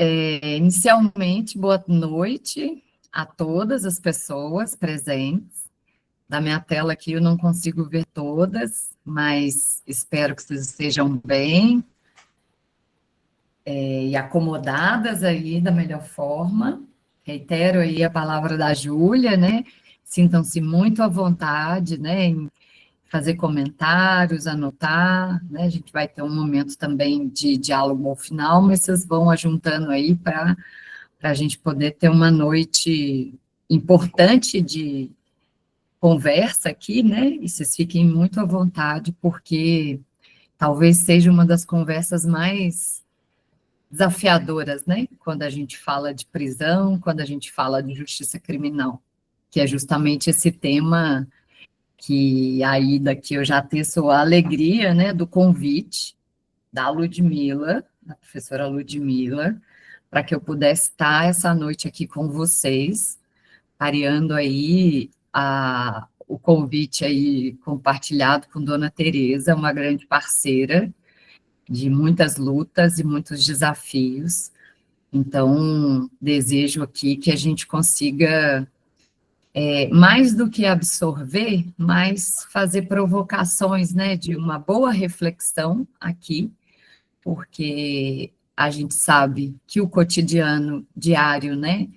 Inicialmente, boa noite a todas as pessoas presentes. Da minha tela aqui eu não consigo ver todas, mas espero que vocês estejam bem e acomodadas aí da melhor forma. Reitero aí a palavra da Júlia, né? Sintam-se muito à vontade, né, em fazer comentários, anotar, né? A gente vai ter um momento também de diálogo ao final, mas vocês vão ajuntando aí para a gente poder ter uma noite importante de conversa aqui, né? E vocês fiquem muito à vontade, porque talvez seja uma das conversas mais desafiadoras, né? Quando a gente fala de prisão, quando a gente fala de justiça criminal, que é justamente esse tema que aí daqui eu já teço a alegria, né, do convite da Ludmila, da professora Ludmila, para que eu pudesse estar essa noite aqui com vocês, pareando aí o convite aí compartilhado com Dona Tereza, uma grande parceira de muitas lutas e muitos desafios. Então, desejo aqui que a gente consiga, mais do que absorver, mas fazer provocações, né, de uma boa reflexão aqui, porque a gente sabe que o cotidiano diário, né,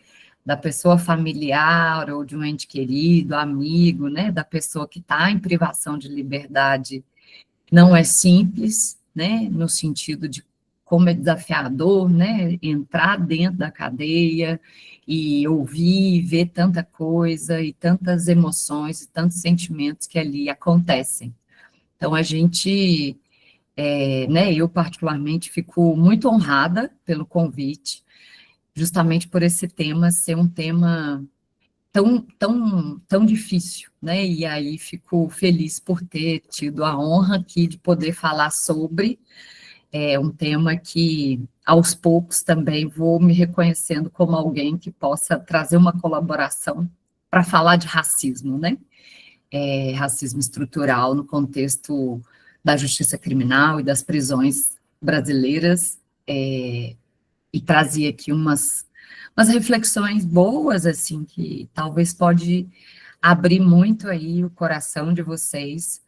da pessoa familiar ou de um ente querido, amigo, né, da pessoa que está em privação de liberdade, não é simples, né, no sentido de como é desafiador, né, entrar dentro da cadeia e ouvir e ver tanta coisa e tantas emoções e tantos sentimentos que ali acontecem. Então, a gente, né, eu particularmente fico muito honrada pelo convite, justamente por esse tema ser um tema tão difícil, né? E aí fico feliz por ter tido a honra aqui de poder falar sobre um tema que, aos poucos, também vou me reconhecendo como alguém que possa trazer uma colaboração para falar de racismo, né? Racismo estrutural no contexto da justiça criminal e das prisões brasileiras, e trazer aqui umas reflexões boas, assim, que talvez pode abrir muito aí o coração de vocês,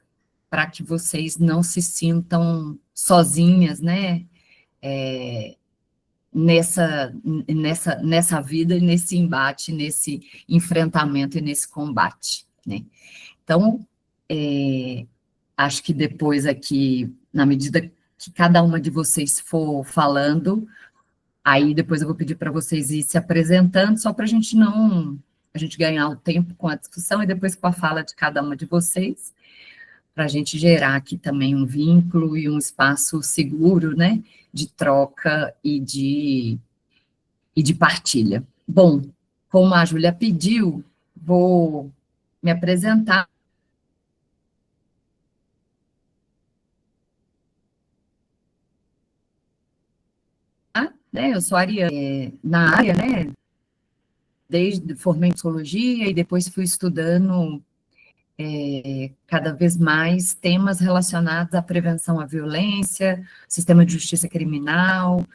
para que vocês não se sintam sozinhas, né, nessa vida, nesse embate, nesse enfrentamento e nesse combate, né. Então, acho que depois aqui, na medida que cada uma de vocês for falando, aí depois eu vou pedir para vocês ir se apresentando, só para a gente ganhar o tempo com a discussão e depois com a fala de cada uma de vocês, para a gente gerar aqui também um vínculo e um espaço seguro, né, de troca e de partilha. Bom, como a Júlia pediu, vou me apresentar, né, eu sou Ariane, na área, né, desde formei em psicologia e depois fui estudando cada vez mais temas relacionados à prevenção à violência, sistema de justiça criminal,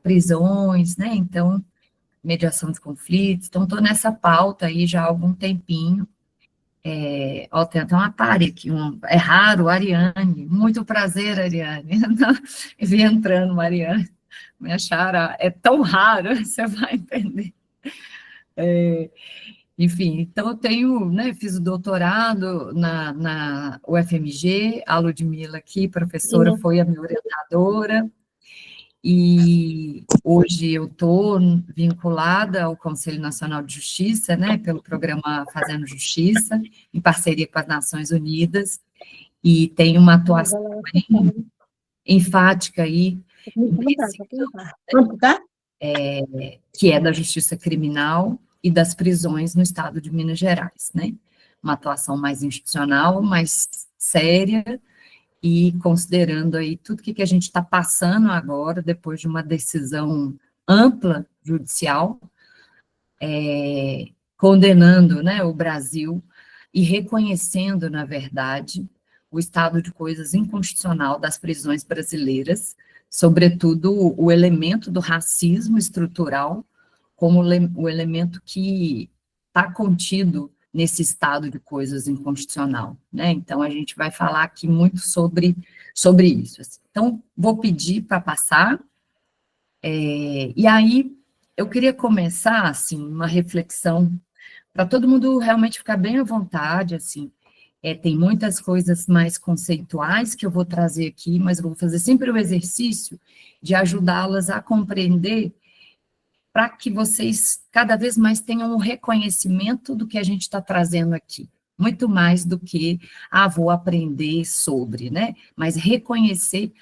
prisões, né? Então, mediação de conflitos. Então, estou nessa pauta aí já há algum tempinho. Tem até uma pare aqui, é raro, Ariane. Muito prazer, Ariane. Vi entrando, Mariane. Minha chara é tão raro, você vai entender. Enfim, então eu tenho, né, fiz o doutorado na UFMG, a Ludmila aqui, professora, foi a minha orientadora, e hoje eu estou vinculada ao Conselho Nacional de Justiça, né, pelo programa Fazendo Justiça, em parceria com as Nações Unidas, e tenho uma atuação bem enfática aí, que é da justiça criminal e das prisões no estado de Minas Gerais, né? Uma atuação mais institucional, mais séria, e considerando aí tudo que a gente está passando agora, depois de uma decisão ampla judicial, condenando, né, o Brasil e reconhecendo, na verdade, o estado de coisas inconstitucional das prisões brasileiras, sobretudo o elemento do racismo estrutural como o elemento que está contido nesse estado de coisas inconstitucional, né? Então, a gente vai falar aqui muito sobre isso. Então, vou pedir para passar, e aí eu queria começar, assim, uma reflexão para todo mundo realmente ficar bem à vontade, assim. Tem muitas coisas mais conceituais que eu vou trazer aqui, mas eu vou fazer sempre o exercício de ajudá-las a compreender para que vocês cada vez mais tenham um reconhecimento do que a gente está trazendo aqui. Muito mais do que, vou aprender sobre, né? Mas reconhecer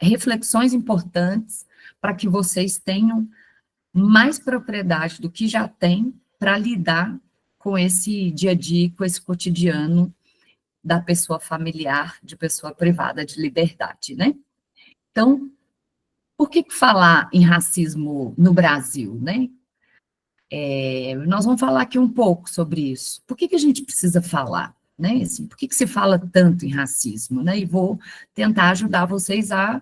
reflexões importantes para que vocês tenham mais propriedade do que já têm para lidar com esse dia a dia, com esse cotidiano da pessoa familiar, de pessoa privada de liberdade, né? Então, por que falar em racismo no Brasil, né? Nós vamos falar aqui um pouco sobre isso. Por que a gente precisa falar, né? Assim, por que se fala tanto em racismo, né? E vou tentar ajudar vocês a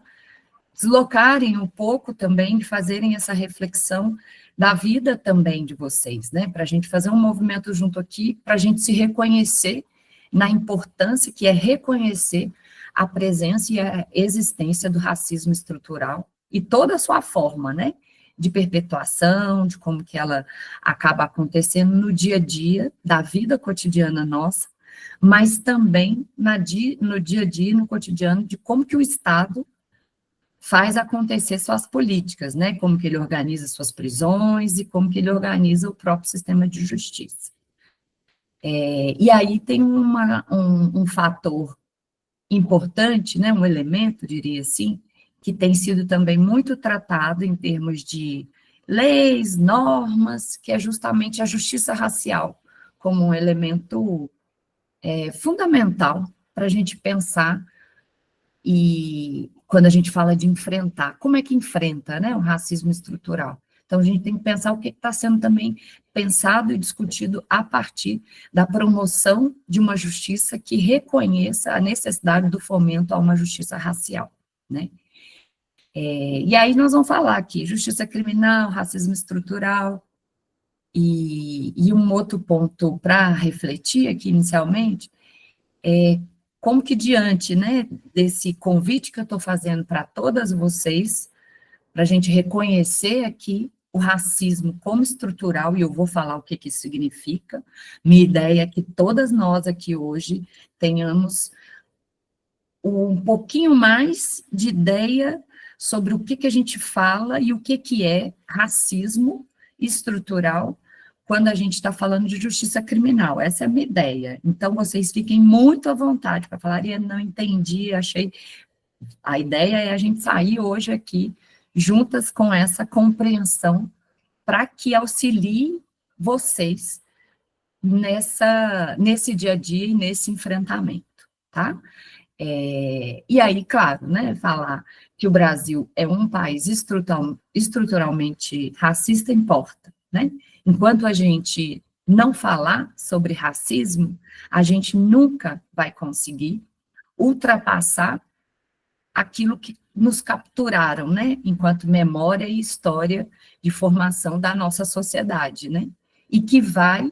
deslocarem um pouco também, de fazerem essa reflexão da vida também de vocês, né? Para a gente fazer um movimento junto aqui, para a gente se reconhecer na importância que é reconhecer a presença e a existência do racismo estrutural e toda a sua forma, né? De perpetuação, de como que ela acaba acontecendo no dia a dia da vida cotidiana nossa, mas também no dia a dia, no cotidiano, de como que o Estado faz acontecer suas políticas, né? Como que ele organiza suas prisões e como que ele organiza o próprio sistema de justiça. E aí tem um fator importante, né? Um elemento, diria assim, que tem sido também muito tratado em termos de leis, normas, que é justamente a justiça racial, como um elemento fundamental para a gente pensar. E quando a gente fala de enfrentar, como é que enfrenta, né, o racismo estrutural? Então, a gente tem que pensar o que está sendo também pensado e discutido a partir da promoção de uma justiça que reconheça a necessidade do fomento a uma justiça racial, né? E aí nós vamos falar aqui, justiça criminal, racismo estrutural, e um outro ponto para refletir aqui inicialmente, como que diante, né, desse convite que eu estou fazendo para todas vocês, para a gente reconhecer aqui o racismo como estrutural, e eu vou falar o que isso significa, minha ideia é que todas nós aqui hoje tenhamos um pouquinho mais de ideia sobre o que a gente fala e o que é racismo estrutural quando a gente está falando de justiça criminal. Essa é a minha ideia. Então, vocês fiquem muito à vontade para falar, não entendi, achei... A ideia é a gente sair hoje aqui juntas com essa compreensão para que auxilie vocês nesse dia a dia e nesse enfrentamento, tá? E aí, claro, né, falar que o Brasil é um país estruturalmente racista importa, né? Enquanto a gente não falar sobre racismo, a gente nunca vai conseguir ultrapassar aquilo que nos capturaram, né, enquanto memória e história de formação da nossa sociedade, né? E que vai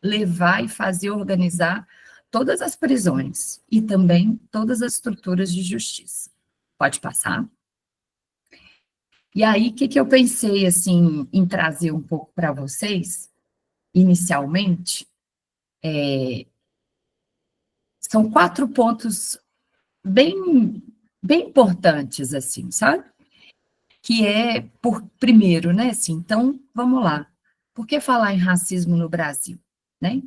levar e fazer organizar todas as prisões e também todas as estruturas de justiça. Pode passar? E aí, o que eu pensei, assim, em trazer um pouco para vocês, inicialmente, são 4 pontos bem importantes, assim, sabe? Que primeiro, né, assim, então, vamos lá. Por que falar em racismo no Brasil, né?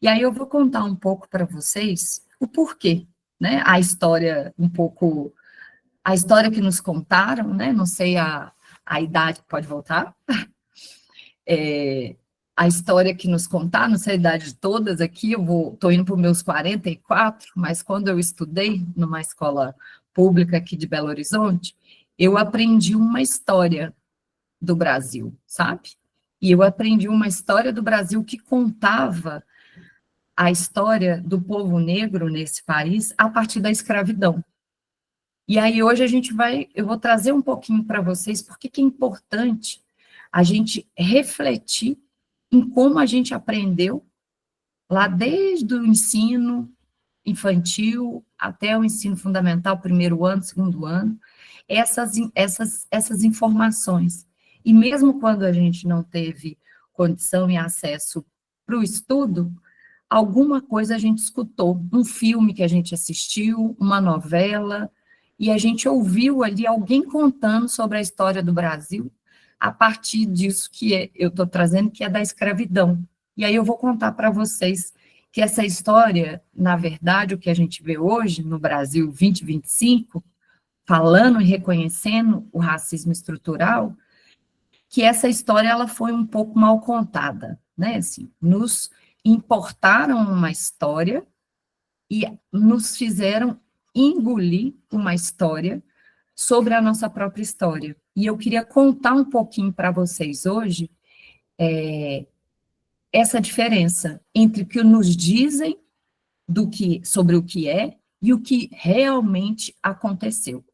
E aí eu vou contar um pouco para vocês o porquê, né? A história a história que nos contaram, né? Não sei a idade, pode voltar? A história que nos contaram, não sei a idade de todas aqui, estou indo para os meus 44, mas quando eu estudei numa escola pública aqui de Belo Horizonte, eu aprendi uma história do Brasil, sabe? E eu aprendi uma história do Brasil que contava a história do povo negro nesse país a partir da escravidão. E aí hoje eu vou trazer um pouquinho para vocês porque que é importante a gente refletir em como a gente aprendeu lá desde o ensino infantil até o ensino fundamental, primeiro ano, segundo ano, essas informações. E mesmo quando a gente não teve condição e acesso para o estudo, alguma coisa a gente escutou, um filme que a gente assistiu, uma novela, e a gente ouviu ali alguém contando sobre a história do Brasil, a partir disso eu estou trazendo, que é da escravidão. E aí eu vou contar para vocês que essa história, na verdade, o que a gente vê hoje no Brasil 2025, falando e reconhecendo o racismo estrutural, que essa história ela foi um pouco mal contada, né? Assim, nos importaram uma história e nos fizeram engolir uma história sobre a nossa própria história. E eu queria contar um pouquinho para vocês hoje essa diferença entre o que nos dizem sobre o que é e o que realmente aconteceu,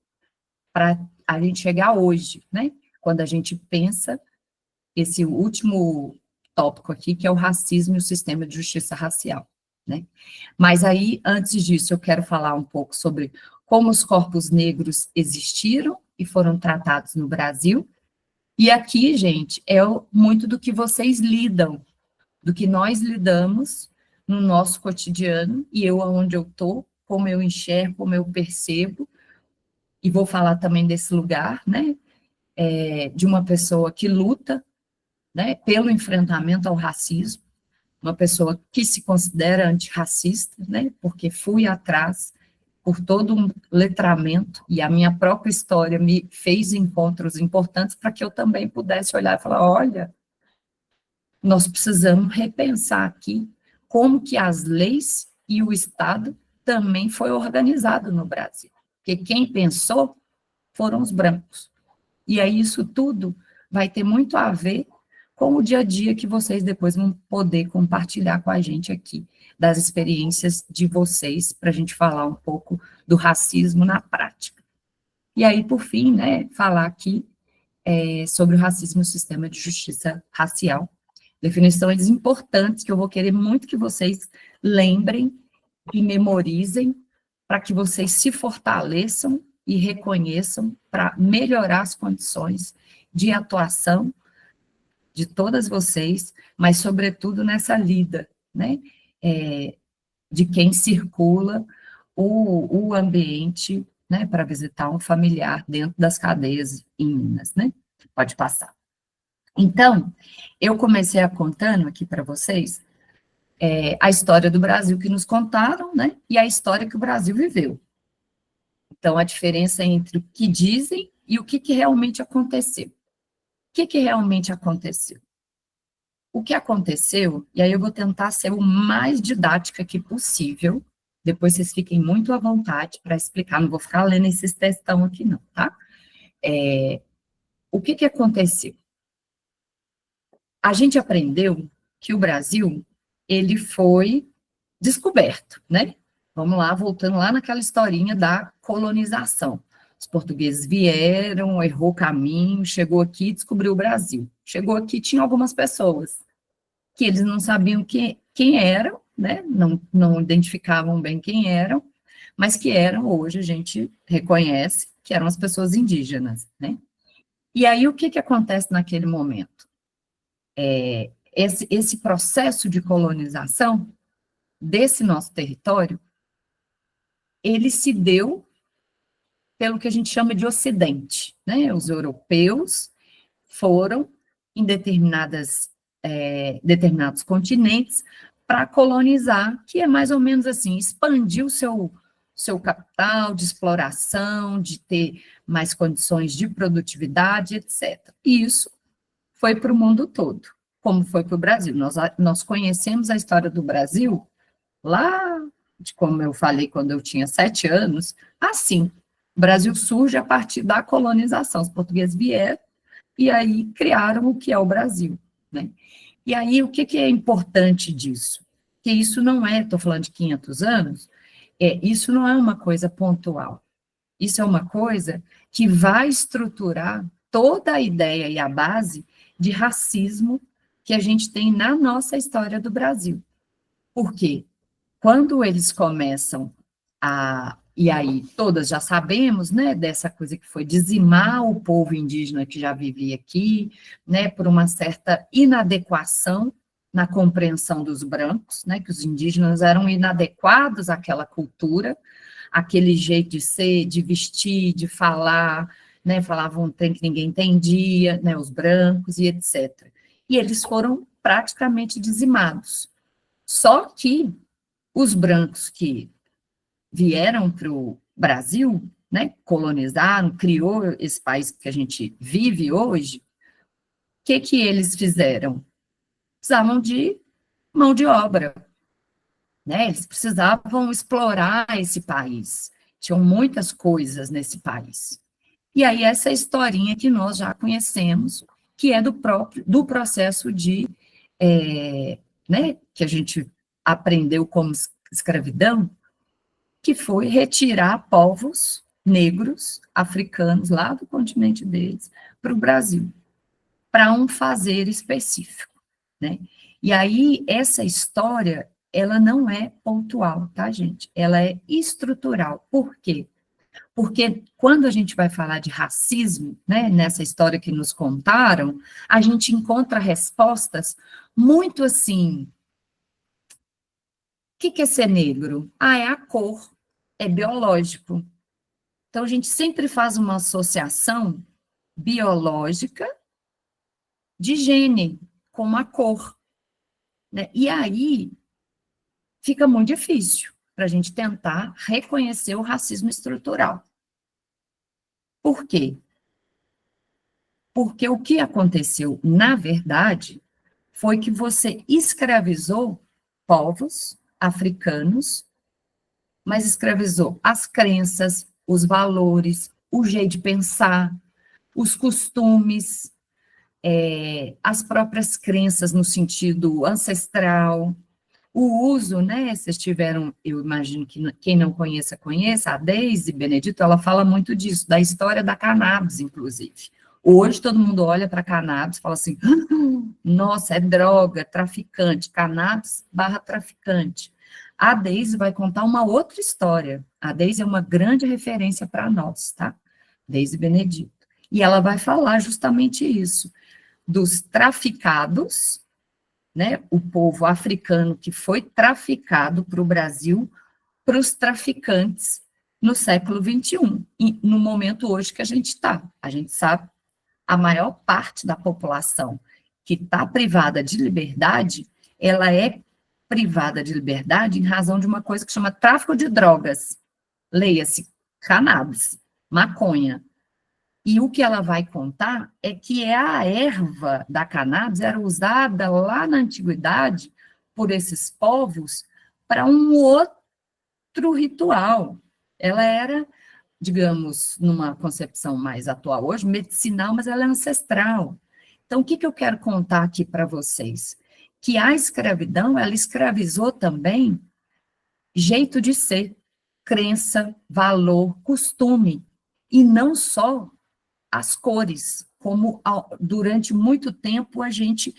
para a gente chegar hoje, né? Quando a gente pensa esse último tópico aqui, que é o racismo e o sistema de justiça racial, né? Mas aí, antes disso, eu quero falar um pouco sobre como os corpos negros existiram e foram tratados no Brasil. E aqui, gente, muito do que vocês lidam, do que nós lidamos no nosso cotidiano, e eu aonde eu estou, como eu enxergo, como eu percebo, e vou falar também desse lugar, né, de uma pessoa que luta, né, pelo enfrentamento ao racismo, uma pessoa que se considera antirracista, né, porque fui atrás por todo um letramento, e a minha própria história me fez encontros importantes para que eu também pudesse olhar e falar, olha, nós precisamos repensar aqui como que as leis e o Estado também foi organizado no Brasil. Porque quem pensou foram os brancos. E aí isso tudo vai ter muito a ver com o dia a dia que vocês depois vão poder compartilhar com a gente aqui, das experiências de vocês, para a gente falar um pouco do racismo na prática. E aí, por fim, né, falar aqui sobre o racismo no sistema de justiça racial, definições importantes que eu vou querer muito que vocês lembrem e memorizem para que vocês se fortaleçam e reconheçam para melhorar as condições de atuação de todas vocês, mas sobretudo nessa lida, né, de quem circula o ambiente, né, para visitar um familiar dentro das cadeias em Minas, né? Pode passar. Então, eu comecei a contando aqui para vocês a história do Brasil que nos contaram, né, e a história que o Brasil viveu. Então, a diferença entre o que dizem e o que realmente aconteceu. O que realmente aconteceu? O que aconteceu, e aí eu vou tentar ser o mais didática que possível, depois vocês fiquem muito à vontade para explicar, não vou ficar lendo esses textão aqui não, tá? O que aconteceu? A gente aprendeu que o Brasil, ele foi descoberto, né? Vamos lá, voltando lá naquela historinha da colonização. Os portugueses vieram, errou o caminho, chegou aqui e descobriu o Brasil. Chegou aqui, tinha algumas pessoas que eles não sabiam quem eram, né? Não identificavam bem quem eram, mas que eram, hoje a gente reconhece, que eram as pessoas indígenas, né? E aí, o que acontece naquele momento? Esse processo de colonização desse nosso território, ele se deu pelo que a gente chama de Ocidente, né? Os europeus foram em determinados continentes para colonizar, que é mais ou menos assim, expandir o seu capital de exploração, de ter mais condições de produtividade, etc. E isso foi para o mundo todo, como foi para o Brasil. Nós conhecemos a história do Brasil lá, como eu falei, quando eu tinha 7 anos, assim, o Brasil surge a partir da colonização, os portugueses vieram e aí criaram o que é o Brasil, né? E aí, o que é importante disso? Que isso não estou falando de 500 anos, isso não é uma coisa pontual. Isso é uma coisa que vai estruturar toda a ideia e a base de racismo que a gente tem na nossa história do Brasil. Por quê? Quando eles começam e aí todas já sabemos, né, dessa coisa que foi dizimar o povo indígena que já vivia aqui, né, por uma certa inadequação na compreensão dos brancos, né, que os indígenas eram inadequados àquela cultura, aquele jeito de ser, de vestir, de falar, né, falavam um trem que ninguém entendia, né, os brancos e etc. E eles foram praticamente dizimados. Só que os brancos que vieram para o Brasil, né, colonizaram, criou esse país que a gente vive hoje, o que eles fizeram? Precisavam de mão de obra, né, eles precisavam explorar esse país, tinham muitas coisas nesse país. E aí essa historinha que nós já conhecemos, que é do processo de, né, que a gente aprendeu como escravidão, que foi retirar povos negros, africanos, lá do continente deles, para o Brasil, para um fazer específico, né? E aí, essa história, ela não é pontual, tá, gente? Ela é estrutural. Por quê? Porque quando a gente vai falar de racismo, né, nessa história que nos contaram, a gente encontra respostas muito assim. O que é ser negro? Ah, é a cor, é biológico. Então, a gente sempre faz uma associação biológica de gene com a cor, né? E aí fica muito difícil para a gente tentar reconhecer o racismo estrutural. Por quê? Porque o que aconteceu, na verdade, foi que você escravizou povos africanos, mas escravizou as crenças, os valores, o jeito de pensar, os costumes, as próprias crenças no sentido ancestral, o uso, né, vocês tiveram, eu imagino que quem não conheça, conheça, a Deise Benedito, ela fala muito disso, da história da cannabis, inclusive. Hoje todo mundo olha para a cannabis e fala assim, nossa, é droga, traficante, cannabis barra traficante. A Deise vai contar uma outra história, a Deise é uma grande referência para nós, tá? Deise Benedito. E ela vai falar justamente isso, dos traficados, né, o povo africano que foi traficado para o Brasil, para os traficantes no século XXI, e no momento hoje que a gente está. A gente sabe, a maior parte da população que está privada de liberdade, ela é privada de liberdade em razão de uma coisa que chama tráfico de drogas. Leia-se, cannabis, maconha. E o que ela vai contar é que a erva da cannabis era usada lá na antiguidade por esses povos para um outro ritual. Ela era, digamos, numa concepção mais atual hoje, medicinal, mas ela é ancestral. Então, o que eu quero contar aqui para vocês? Que a escravidão, ela escravizou também jeito de ser, crença, valor, costume, e não só as cores, como durante muito tempo a gente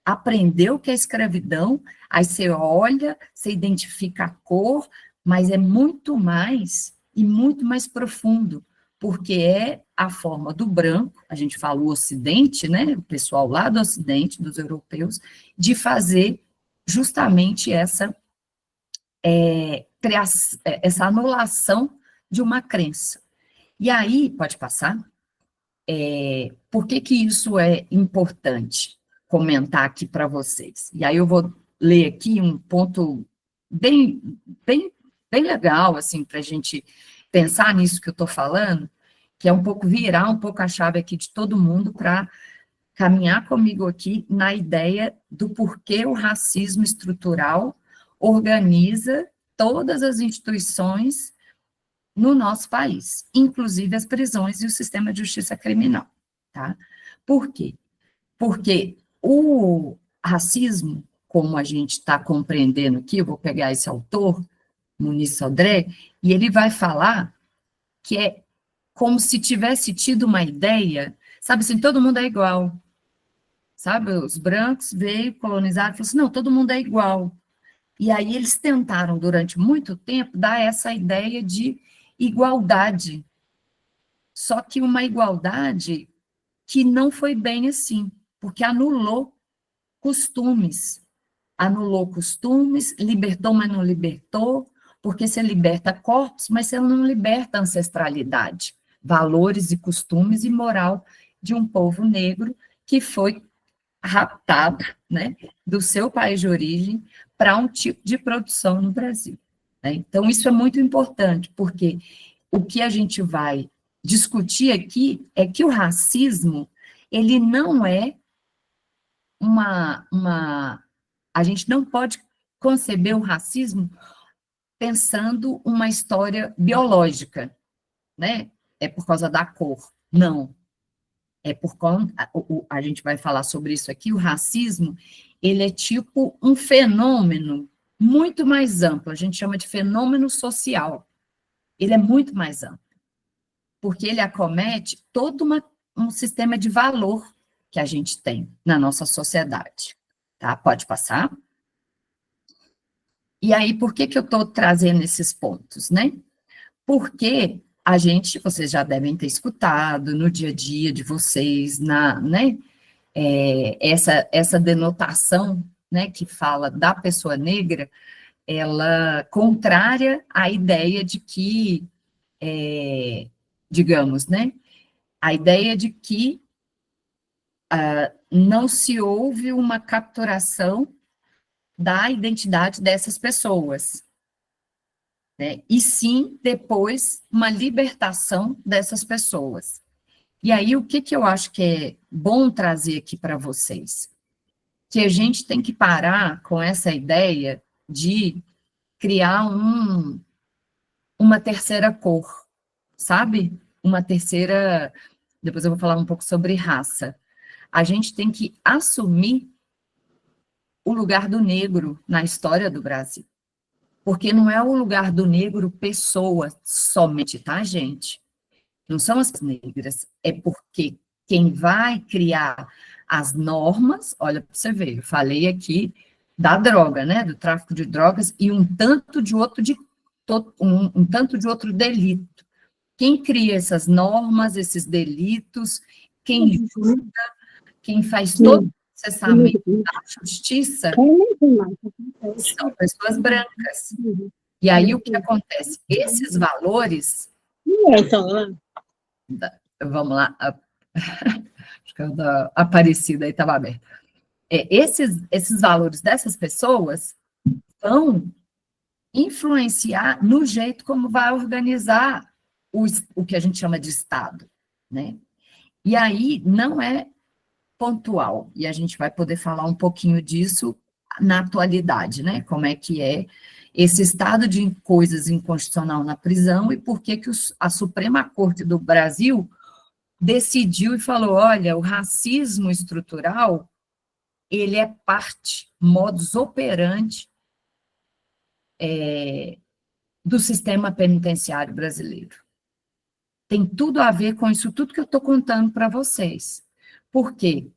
aprendeu que é escravidão, aí você olha, você identifica a cor, mas é muito mais e muito mais profundo, porque é a forma do branco, a gente fala o Ocidente, né, o pessoal lá do Ocidente, dos europeus, de fazer justamente essa anulação de uma crença. E aí, pode passar? Por que isso é importante comentar aqui para vocês? E aí eu vou ler aqui um ponto bem, bem, bem legal, assim, para a gente pensar nisso que eu estou falando, que é um pouco virar um pouco a chave aqui de todo mundo para caminhar comigo aqui na ideia do porquê o racismo estrutural organiza todas as instituições no nosso país, inclusive as prisões e o sistema de justiça criminal, tá? Por quê? Porque o racismo, como a gente está compreendendo aqui, eu vou pegar esse autor, Muniz Sodré, e ele vai falar que é como se tivesse tido uma ideia, sabe assim, todo mundo é igual, sabe? Os brancos veio, colonizaram, falaram assim, não, todo mundo é igual. E aí eles tentaram, durante muito tempo, dar essa ideia de igualdade, só que uma igualdade que não foi bem assim, porque anulou costumes, libertou, mas não libertou, porque você liberta corpos, mas você não liberta ancestralidade, valores e costumes e moral de um povo negro que foi raptado, né, do seu país de origem para um tipo de produção no Brasil. Né? Então, isso é muito importante, porque o que a gente vai discutir aqui é que o racismo, ele não é a gente não pode conceber o racismo pensando uma história biológica, né? É por causa da cor. Não. É por conta, a gente vai falar sobre isso aqui, o racismo, ele é tipo um fenômeno muito mais amplo, a gente chama de fenômeno social. Ele é muito mais amplo, porque ele acomete todo um sistema de valor que a gente tem na nossa sociedade. Tá? Pode passar? E aí, por que que eu estou trazendo esses pontos, né? Porque vocês já devem ter escutado no dia a dia de vocês, né, essa denotação, né, que fala da pessoa negra, ela contrária à ideia de que, digamos, né, a ideia de que não se houve uma capturação da identidade dessas pessoas, né? E sim, depois, uma libertação dessas pessoas. E aí, o que eu acho que é bom trazer aqui para vocês? Que a gente tem que parar com essa ideia de criar uma terceira cor, sabe? Uma terceira. Depois eu vou falar um pouco sobre raça. A gente tem que assumir o lugar do negro na história do Brasil. Porque não é o lugar do negro pessoa somente, tá, gente? Não são as negras, é porque quem vai criar as normas, olha para você ver, eu falei aqui da droga, né, do tráfico de drogas e um tanto de outro delito. Quem cria essas normas, esses delitos, quem julga, quem faz todo o processamento da justiça são pessoas brancas. E aí o que acontece? Esses valores, vamos lá, acho que é da Aparecida aí estava aberto. Esses valores dessas pessoas vão influenciar no jeito como vai organizar o que a gente chama de Estado, né? E aí não é pontual, e a gente vai poder falar um pouquinho disso na atualidade, né? Como é que é esse estado de coisas inconstitucional na prisão e por que a Suprema Corte do Brasil decidiu e falou, olha, o racismo estrutural, ele é parte, modus operandi do sistema penitenciário brasileiro. Tem tudo a ver com isso, tudo que eu estou contando para vocês. Por quê?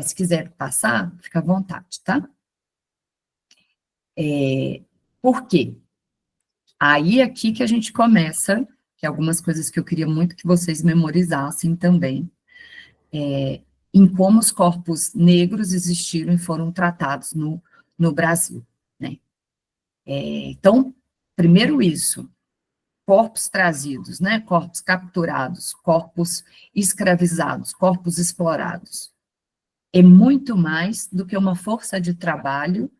Se quiser passar, fica à vontade, tá? Por quê? Aí aqui que a gente começa, que é algumas coisas que eu queria muito que vocês memorizassem também, em como os corpos negros existiram e foram tratados no Brasil, né? Então, primeiro isso, corpos trazidos, né? Corpos capturados, corpos escravizados, corpos explorados. É muito mais do que uma força de trabalho,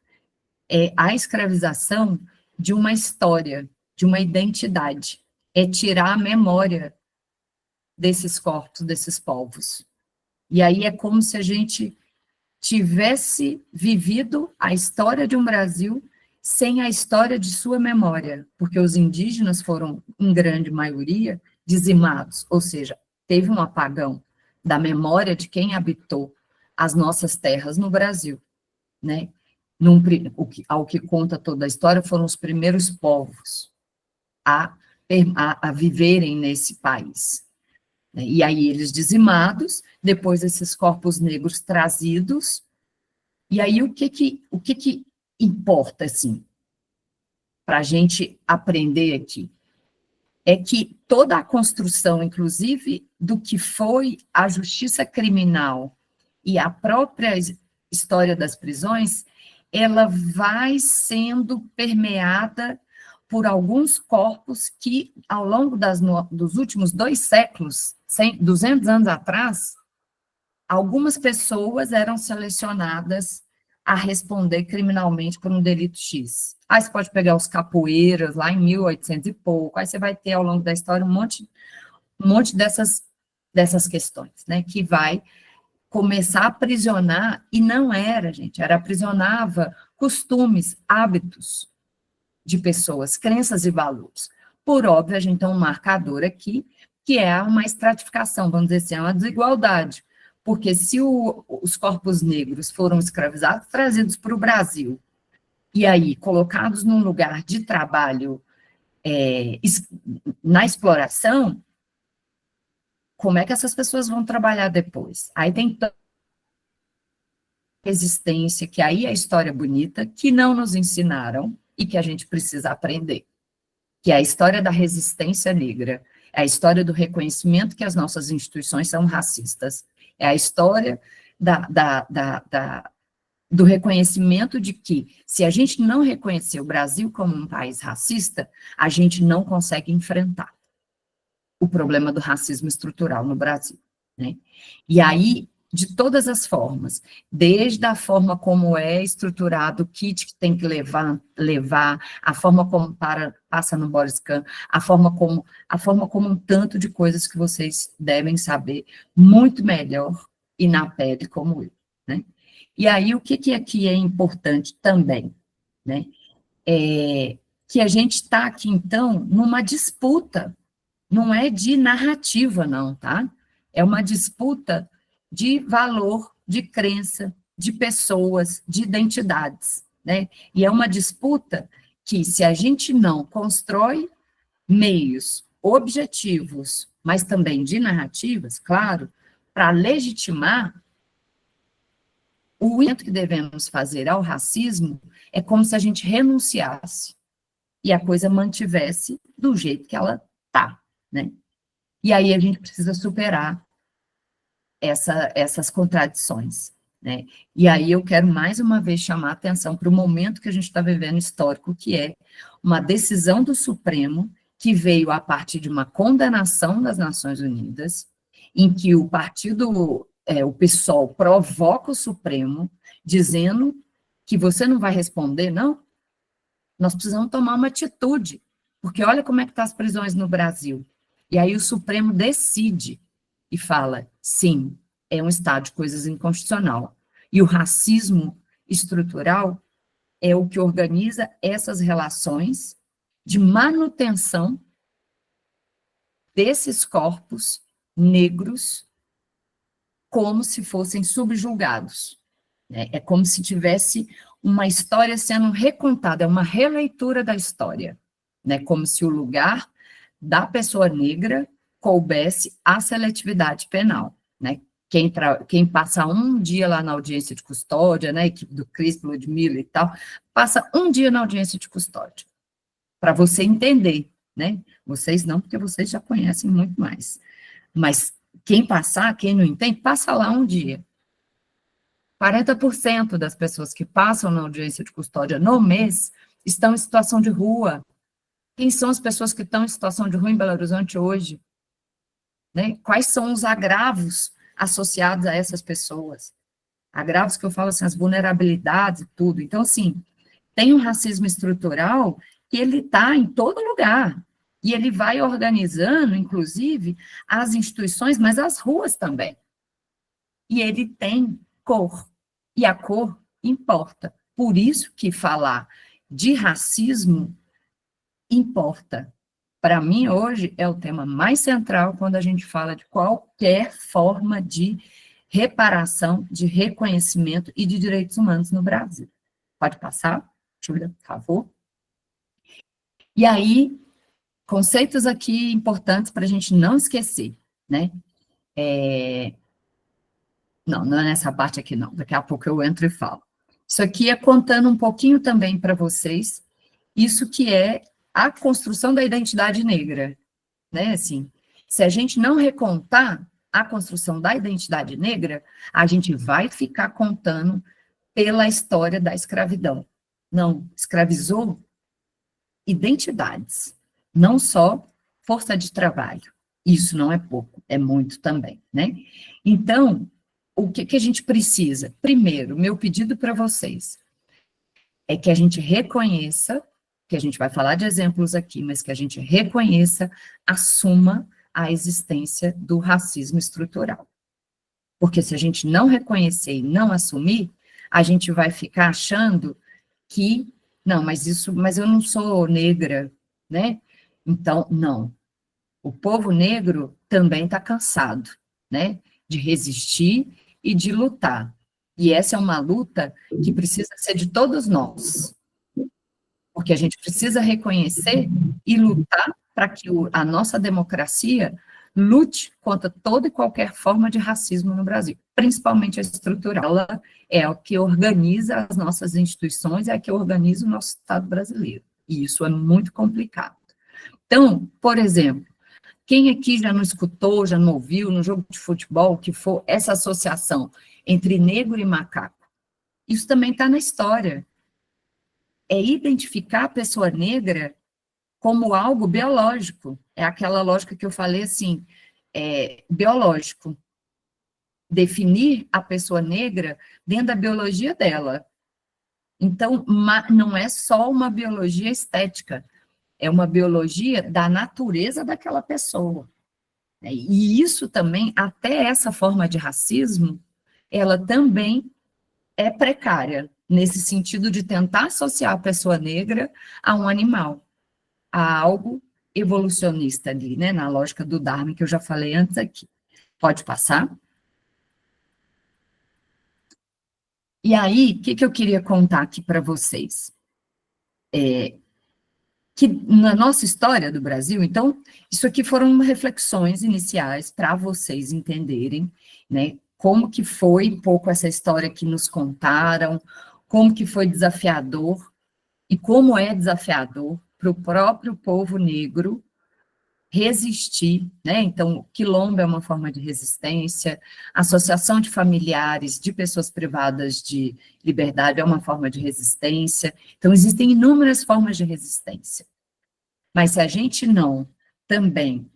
é a escravização de uma história, de uma identidade, é tirar a memória desses corpos, desses povos. E aí é como se a gente tivesse vivido a história de um Brasil sem a história de sua memória, porque os indígenas foram, em grande maioria, dizimados, ou seja, teve um apagão da memória de quem habitou as nossas terras no Brasil, né? Ao que conta toda a história, foram os primeiros povos a a viverem nesse país. E aí eles dizimados, depois esses corpos negros trazidos, e aí o que importa, assim, para a gente aprender aqui? É que toda a construção, inclusive, do que foi a justiça criminal e a própria história das prisões, ela vai sendo permeada por alguns corpos que, ao longo dos últimos 2 séculos, 200 anos atrás, algumas pessoas eram selecionadas a responder criminalmente por um delito X. Aí você pode pegar os capoeiras, lá em 1800 e pouco, aí você vai ter, ao longo da história, um monte dessas questões, né, que vai começar a aprisionar, e não era, gente, aprisionava costumes, hábitos de pessoas, crenças e valores. Por óbvio, a gente tem um marcador aqui, que é uma estratificação, vamos dizer assim, é uma desigualdade, porque se os corpos negros foram escravizados, trazidos para o Brasil, e aí colocados num lugar de trabalho na exploração, como é que essas pessoas vão trabalhar depois? Aí tem resistência, que aí é a história bonita, que não nos ensinaram e que a gente precisa aprender, que é a história da resistência negra, é a história do reconhecimento que as nossas instituições são racistas, é a história do reconhecimento de que, se a gente não reconhecer o Brasil como um país racista, a gente não consegue enfrentar o problema do racismo estrutural no Brasil, né? E aí, de todas as formas, desde a forma como é estruturado o kit que tem que levar a forma como passa no Boriscan, a forma como um tanto de coisas que vocês devem saber muito melhor e na pele como eu, né? E aí, o que aqui é importante também, né? Que a gente está aqui, então, numa disputa, não é de narrativa, não, tá? É uma disputa de valor, de crença, de pessoas, de identidades, né? E é uma disputa que, se a gente não constrói meios objetivos, mas também de narrativas, claro, para legitimar, o que devemos fazer ao racismo é como se a gente renunciasse e a coisa mantivesse do jeito que ela está, né? E aí a gente precisa superar essas contradições, né? E aí eu quero mais uma vez chamar a atenção para o momento que a gente está vivendo histórico, que é uma decisão do Supremo que veio a partir de uma condenação das Nações Unidas, em que o o PSOL provoca o Supremo, dizendo que você não vai responder, não? Nós precisamos tomar uma atitude, porque olha como é que estão as prisões no Brasil. E aí o Supremo decide e fala, sim, é um estado de coisas inconstitucional. E o racismo estrutural é o que organiza essas relações de manutenção desses corpos negros como se fossem subjugados, né? É como se tivesse uma história sendo recontada, é uma releitura da história, né? Como se o lugar da pessoa negra coubesse à seletividade penal, né? Quem passa um dia lá na audiência de custódia, né, equipe do Cris, Ludmilla e tal, passa um dia na audiência de custódia, para você entender, né? Vocês não, porque vocês já conhecem muito mais. Mas quem passar, quem não entende, passa lá um dia. 40% das pessoas que passam na audiência de custódia no mês estão em situação de rua. Quem são as pessoas que estão em situação de rua em Belo Horizonte hoje? Né? Quais são os agravos associados a essas pessoas? Agravos que eu falo assim, as vulnerabilidades e tudo. Então, assim, tem um racismo estrutural que ele está em todo lugar. E ele vai organizando, inclusive, as instituições, mas as ruas também. E ele tem cor. E a cor importa. Por isso que falar de racismo importa. Para mim, hoje, é o tema mais central quando a gente fala de qualquer forma de reparação, de reconhecimento e de direitos humanos no Brasil. Pode passar, Júlia, por favor. E aí, conceitos aqui importantes para a gente não esquecer, né? Não é nessa parte aqui não, daqui a pouco eu entro e falo. Isso aqui é contando um pouquinho também para vocês, isso que é a construção da identidade negra, né, assim, se a gente não recontar a construção da identidade negra, a gente vai ficar contando pela história da escravidão. Não, escravizou identidades, não só força de trabalho. Isso não é pouco, é muito também, né? Então, o que a gente precisa? Primeiro, meu pedido para vocês é que a gente reconheça, que a gente vai falar de exemplos aqui, mas que a gente reconheça, assuma a existência do racismo estrutural. Porque se a gente não reconhecer e não assumir, a gente vai ficar achando que, não, mas eu não sou negra, né? Então, não. O povo negro também está cansado, né? De resistir e de lutar. E essa é uma luta que precisa ser de todos nós, porque a gente precisa reconhecer e lutar para que a nossa democracia lute contra toda e qualquer forma de racismo no Brasil, principalmente a estrutural. Ela é o que organiza as nossas instituições, é a que organiza o nosso Estado brasileiro, e isso é muito complicado. Então, por exemplo, quem aqui já não escutou, já não ouviu, no jogo de futebol, que for essa associação entre negro e macaco? Isso também está na história. É identificar a pessoa negra como algo biológico. É aquela lógica que eu falei assim, biológico. Definir a pessoa negra dentro da biologia dela. Então, não é só uma biologia estética, é uma biologia da natureza daquela pessoa. E isso também, até essa forma de racismo, ela também é precária, nesse sentido de tentar associar a pessoa negra a um animal, a algo evolucionista ali, né, na lógica do Darwin, que eu já falei antes aqui. Pode passar? E aí, o que eu queria contar aqui para vocês? Que na nossa história do Brasil, então, isso aqui foram reflexões iniciais para vocês entenderem, né, como que foi um pouco essa história que nos contaram, como que foi desafiador, e como é desafiador para o próprio povo negro resistir, né, então, o quilombo é uma forma de resistência, associação de familiares de pessoas privadas de liberdade é uma forma de resistência, então, existem inúmeras formas de resistência. Mas se a gente não também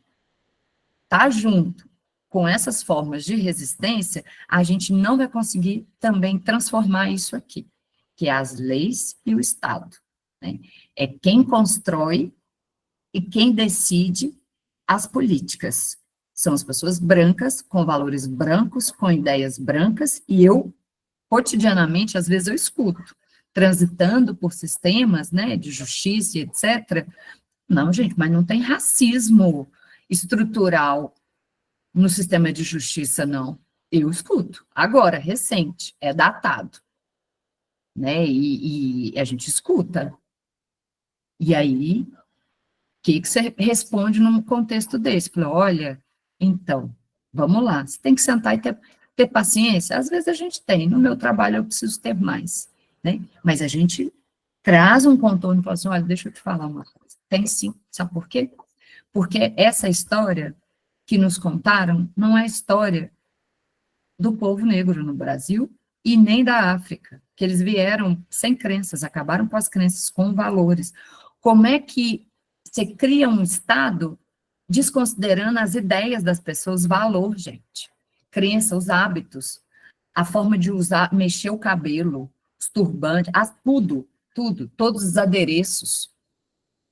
tá junto com essas formas de resistência, a gente não vai conseguir também transformar isso aqui, que é as leis e o Estado, né? É quem constrói e quem decide as políticas. São as pessoas brancas, com valores brancos, com ideias brancas, e eu, cotidianamente, às vezes eu escuto, transitando por sistemas, né, de justiça e etc., não, gente, mas não tem racismo estrutural no sistema de justiça, não. Eu escuto. Agora, recente, é datado, né? E a gente escuta. E aí, o que você responde num contexto desse? Fala, olha, então, vamos lá. Você tem que sentar e ter paciência. Às vezes a gente tem. No meu trabalho eu preciso ter mais, né? Mas a gente traz um contorno e fala assim, olha, deixa eu te falar uma coisa. Tem sim. Sabe por quê? Porque essa história que nos contaram não é a história do povo negro no Brasil e nem da África, que eles vieram sem crenças, acabaram com as crenças, com valores. Como é que você cria um Estado desconsiderando as ideias das pessoas, valor, gente? Crença, os hábitos, a forma de usar, mexer o cabelo, os turbantes, tudo, todos os adereços,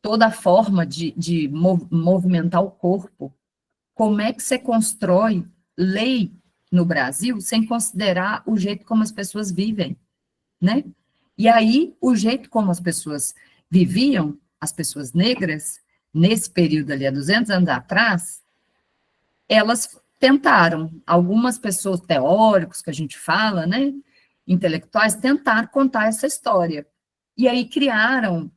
toda a forma de movimentar o corpo. Como é que você constrói lei no Brasil sem considerar o jeito como as pessoas vivem, né? E aí, o jeito como as pessoas viviam, as pessoas negras, nesse período ali, há 200 anos atrás, elas tentaram, algumas pessoas teóricos que a gente fala, né, intelectuais, tentaram contar essa história. E aí criaram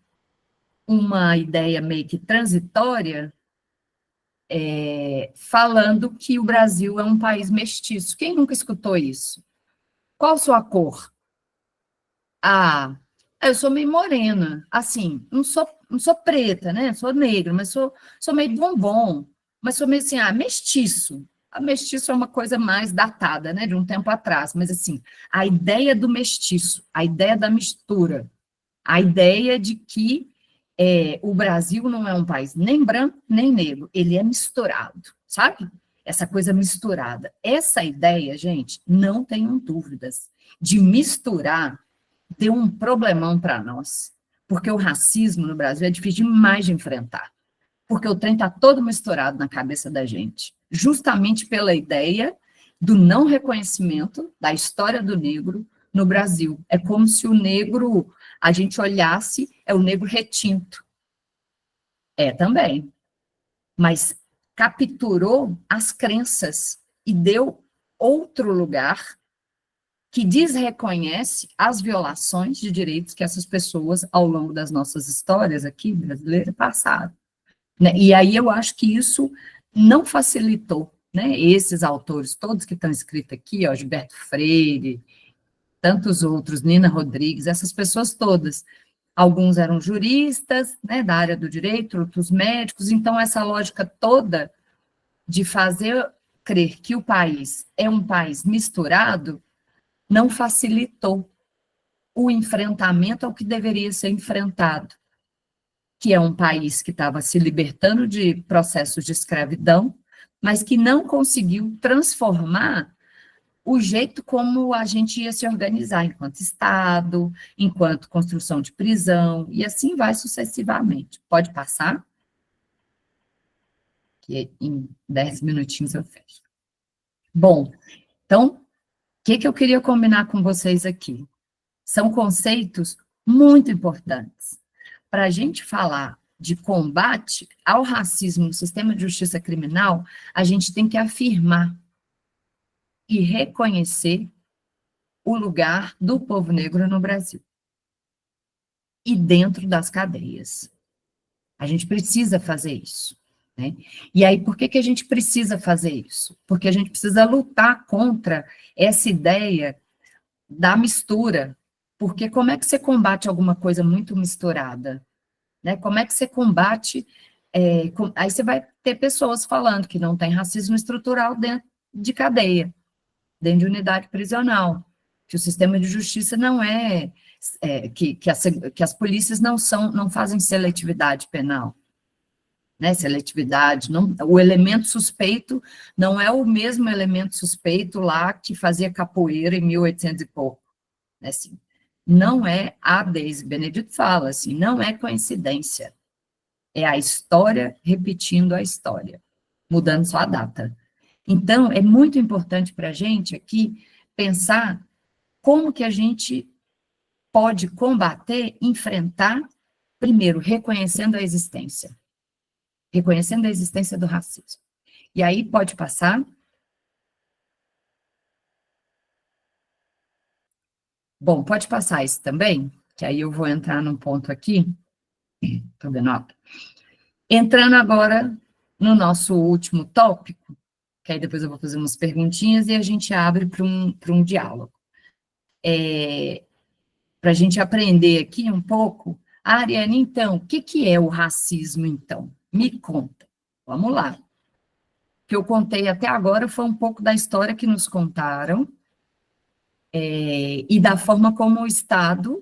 uma ideia meio que transitória, falando que o Brasil é um país mestiço. Quem nunca escutou isso? Qual sua cor? Ah, eu sou meio morena, assim, não sou preta, né? Sou negra, mas sou meio bombom, mas sou meio assim, mestiço. A mestiço é uma coisa mais datada, né, de um tempo atrás, mas assim, a ideia do mestiço, a ideia da mistura, a ideia de que o Brasil não é um país nem branco nem negro, ele é misturado, sabe? Essa coisa misturada. Essa ideia, gente, não tenham dúvidas, de misturar deu um problemão para nós, porque o racismo no Brasil é difícil demais de enfrentar, porque o trem está todo misturado na cabeça da gente, justamente pela ideia do não reconhecimento da história do negro no Brasil. É como se o negro, a gente olhasse, é o negro retinto. É também, mas capturou as crenças e deu outro lugar que desreconhece as violações de direitos que essas pessoas, ao longo das nossas histórias aqui brasileiras, passaram. Né? E aí eu acho que isso não facilitou, né? Esses autores, todos que estão escritos aqui, ó, Gilberto Freire, tantos outros, Nina Rodrigues, essas pessoas todas, alguns eram juristas, né, da área do direito, outros médicos, então essa lógica toda de fazer crer que o país é um país misturado não facilitou o enfrentamento ao que deveria ser enfrentado, que é um país que estava se libertando de processos de escravidão, mas que não conseguiu transformar o jeito como a gente ia se organizar enquanto Estado, enquanto construção de prisão, e assim vai sucessivamente. Pode passar? Que em 10 minutinhos eu fecho. Bom, então, o que eu queria combinar com vocês aqui? São conceitos muito importantes. Para a gente falar de combate ao racismo no sistema de justiça criminal, a gente tem que afirmar e reconhecer o lugar do povo negro no Brasil e dentro das cadeias. A gente precisa fazer isso. Né? E aí, por que a gente precisa fazer isso? Porque a gente precisa lutar contra essa ideia da mistura. Porque como é que você combate alguma coisa muito misturada? Né? Como é que você combate... aí você vai ter pessoas falando que não tem racismo estrutural dentro de cadeia, dentro de unidade prisional, que o sistema de justiça não que as polícias não fazem seletividade penal, né? Seletividade, não, o elemento suspeito não é o mesmo elemento suspeito lá que fazia capoeira em 1800 e pouco, né? Assim, não é, a Daisy Benedito fala assim, não é coincidência, é a história repetindo a história, mudando só a data. Então, é muito importante para a gente aqui pensar como que a gente pode combater, enfrentar, primeiro, reconhecendo a existência do racismo. E aí pode passar. Bom, pode passar isso também, que aí eu vou entrar num ponto aqui, estou vendo, ó. Entrando agora no nosso último tópico, que aí depois eu vou fazer umas perguntinhas e a gente abre para um diálogo. Para a gente aprender aqui um pouco. Ariane, então, o que é o racismo, então? Me conta. Vamos lá. O que eu contei até agora foi um pouco da história que nos contaram e da forma como o Estado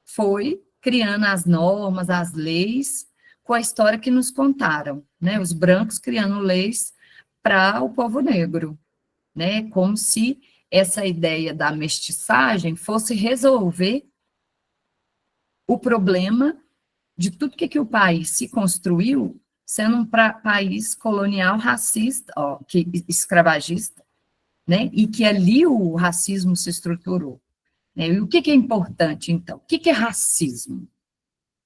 foi criando as normas, as leis, com a história que nos contaram, né? Os brancos criando leis para o povo negro, né? Como se essa ideia da mestiçagem fosse resolver o problema de tudo que o país se construiu sendo um país colonial racista, ó, escravagista, né? E que ali o racismo se estruturou. Né? E o que é importante, então? O que é racismo? O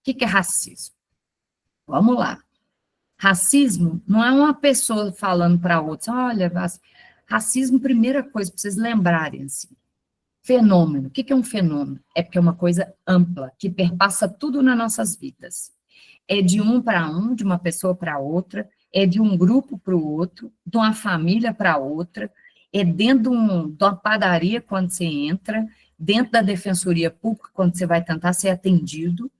que é racismo? Vamos lá. Racismo não é uma pessoa falando para outra, olha, racismo, primeira coisa, para vocês lembrarem, assim, fenômeno. O que é um fenômeno? É porque é uma coisa ampla, que perpassa tudo nas nossas vidas. é de um para um, de uma pessoa para outra, é de um grupo para o outro, de uma família para outra, é dentro de uma padaria quando você entra, dentro da defensoria pública quando você vai tentar ser atendido,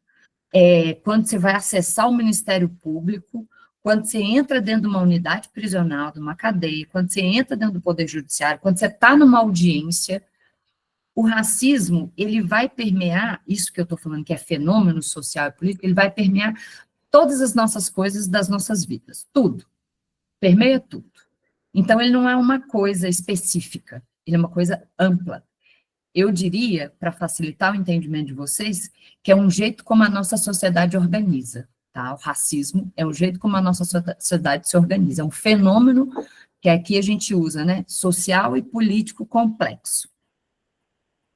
quando você vai acessar o Ministério Público, quando você entra dentro de uma unidade prisional, de uma cadeia, quando você entra dentro do Poder Judiciário, quando você está numa audiência, o racismo, ele vai permear, isso que eu estou falando que é fenômeno social e político, ele vai permear todas as nossas coisas das nossas vidas, tudo, permeia tudo. Então, ele não é uma coisa específica, ele é uma coisa ampla. Eu diria, para facilitar o entendimento de vocês, que é um jeito como a nossa sociedade organiza, tá? O racismo é o jeito como a nossa sociedade se organiza, é um fenômeno que aqui a gente usa, né? Social e político complexo,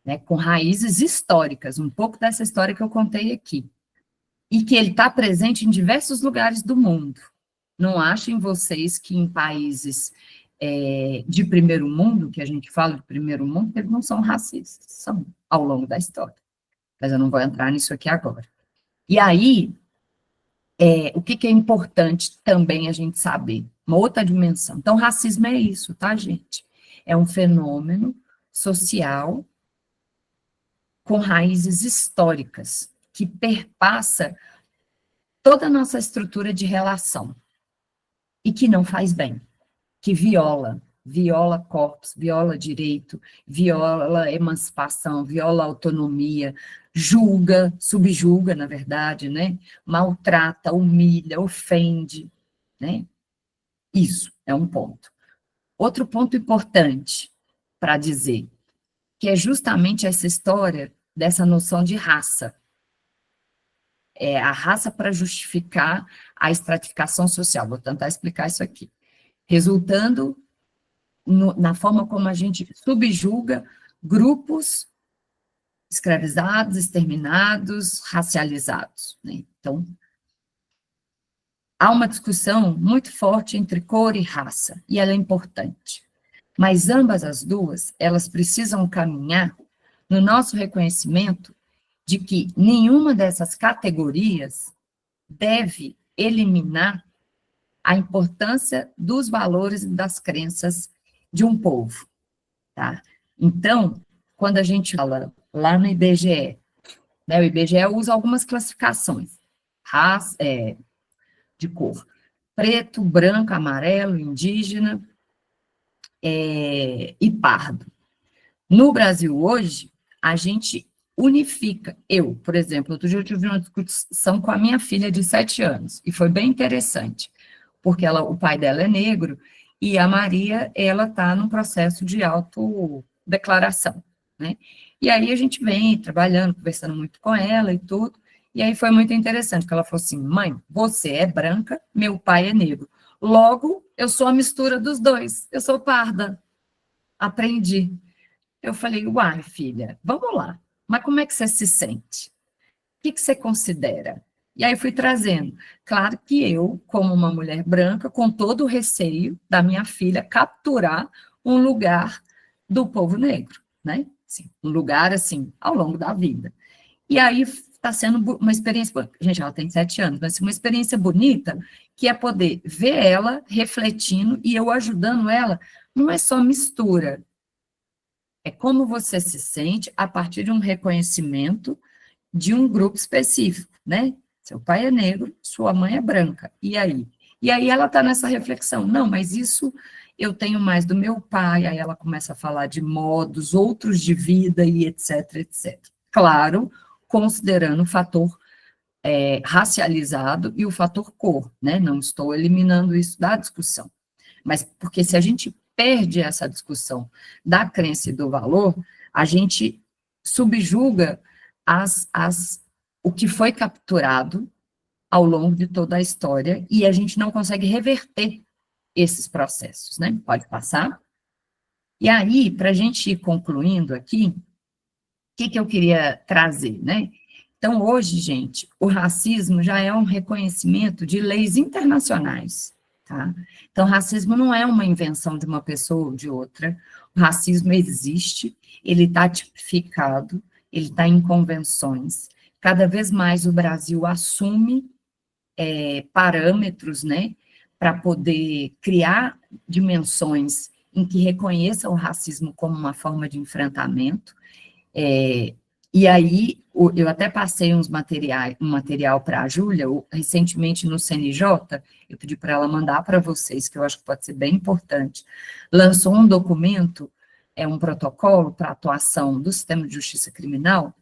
né? Com raízes históricas, um pouco dessa história que eu contei aqui, e que ele está presente em diversos lugares do mundo. Não achem vocês que em países de primeiro mundo, que a gente fala de primeiro mundo, eles não são racistas, são ao longo da história. Mas eu não vou entrar nisso aqui agora. E aí, o que é importante também a gente saber? Uma outra dimensão. Então, racismo é isso, tá, gente? É um fenômeno social com raízes históricas, que perpassa toda a nossa estrutura de relação, e que não faz bem, que viola corpos, viola direito, viola emancipação, viola autonomia, julga, subjuga, na verdade, né? Maltrata, humilha, ofende, né? Isso é um ponto. Outro ponto importante para dizer, que é justamente essa história dessa noção de raça. É a raça para justificar a estratificação social. Vou tentar explicar isso aqui. Resultando na forma como a gente subjuga grupos escravizados, exterminados, racializados, né? Então, há uma discussão muito forte entre cor e raça, e ela é importante. Mas ambas as duas, elas precisam caminhar no nosso reconhecimento de que nenhuma dessas categorias deve eliminar a importância dos valores e das crenças de um povo, tá? Então, quando a gente fala lá no IBGE, né, o IBGE usa algumas classificações de cor: preto, branco, amarelo, indígena e pardo. No Brasil hoje, a gente unifica. Eu, por exemplo, outro dia eu tive uma discussão com a minha filha de 7 anos, e foi bem interessante, porque o pai dela é negro, e a Maria, ela está num processo de autodeclaração, né? E aí a gente vem trabalhando, conversando muito com ela e tudo, e aí foi muito interessante, porque ela falou assim: mãe, você é branca, meu pai é negro, logo, eu sou a mistura dos dois, eu sou parda, aprendi. Eu falei: uai, filha, vamos lá, mas como é que você se sente? O que você considera? E aí fui trazendo. Claro que eu, como uma mulher branca, com todo o receio da minha filha capturar um lugar do povo negro, né? Assim, um lugar, assim, ao longo da vida. E aí está sendo uma experiência, gente, ela tem 7 anos, mas uma experiência bonita, que é poder ver ela refletindo e eu ajudando ela. Não é só mistura, é como você se sente a partir de um reconhecimento de um grupo específico, né? Seu pai é negro, sua mãe é branca, e aí? E aí ela está nessa reflexão: não, mas isso eu tenho mais do meu pai. Aí ela começa a falar de modos, outros de vida e etc, etc. Claro, considerando o fator racializado e o fator cor, né? Não estou eliminando isso da discussão. Mas porque se a gente perde essa discussão da crença e do valor, a gente subjuga o que foi capturado ao longo de toda a história e a gente não consegue reverter esses processos, né? Pode passar? E aí, para a gente ir concluindo aqui, o que eu queria trazer, né? Então, hoje, gente, o racismo já é um reconhecimento de leis internacionais, tá? Então, o racismo não é uma invenção de uma pessoa ou de outra, o racismo existe, ele está tipificado, ele está em convenções. Cada vez mais o Brasil assume parâmetros, né, para poder criar dimensões em que reconheçam o racismo como uma forma de enfrentamento. E aí, eu até passei um material para a Júlia, recentemente no CNJ, eu pedi para ela mandar para vocês, que eu acho que pode ser bem importante. Lançou um documento, um protocolo para atuação do sistema de justiça criminal,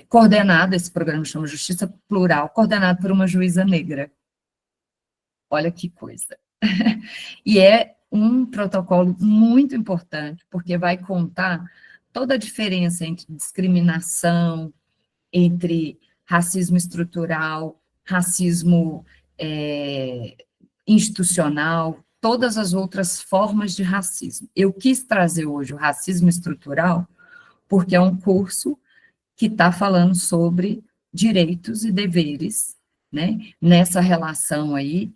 coordenado, esse programa chama Justiça Plural, coordenado por uma juíza negra. Olha que coisa. E é um protocolo muito importante, porque vai contar toda a diferença entre discriminação, entre racismo estrutural, racismo institucional, todas as outras formas de racismo. Eu quis trazer hoje o racismo estrutural, porque é um curso que está falando sobre direitos e deveres, né, nessa relação aí,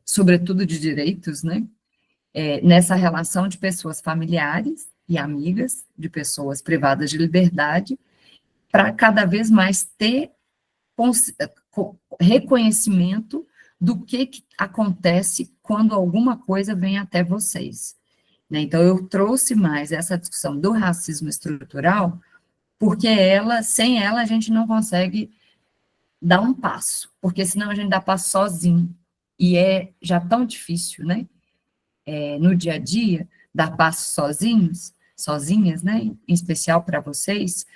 sobretudo de direitos, né, nessa relação de pessoas familiares e amigas, de pessoas privadas de liberdade, para cada vez mais ter reconhecimento do que acontece quando alguma coisa vem até vocês. Né? Então, eu trouxe mais essa discussão do racismo estrutural, porque sem ela a gente não consegue dar um passo, porque senão a gente dá passo sozinho, e é já tão difícil, né? No dia a dia, dar passos sozinhas, né? Em especial para vocês,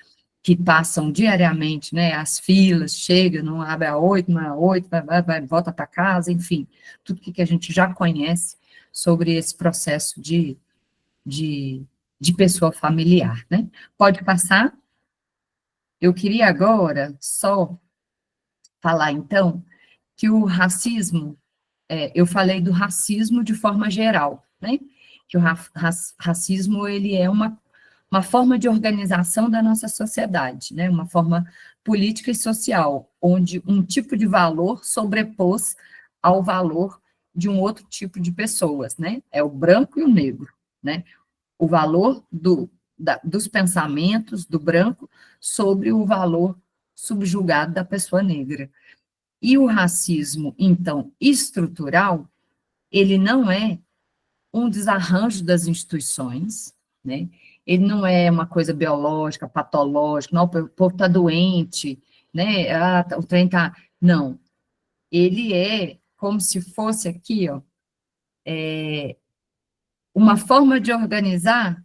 que passam diariamente, né? As filas, chega, não abre a 8, não é a 8, vai volta para casa, enfim, tudo que a gente já conhece sobre esse processo de pessoa familiar, né? Pode passar? Eu queria agora só falar, então, que o racismo, eu falei do racismo de forma geral, né? Que o racismo, ele é uma forma de organização da nossa sociedade, né? Uma forma política e social, onde um tipo de valor sobrepôs ao valor de um outro tipo de pessoas, né? É o branco e o negro, né? O valor dos pensamentos do branco sobre o valor subjugado da pessoa negra. E o racismo, então, estrutural, ele não é um desarranjo das instituições, né? Ele não é uma coisa biológica, patológica, não, o povo está doente, né? O trem está... Não. Ele é como se fosse aqui, ó, uma forma de organizar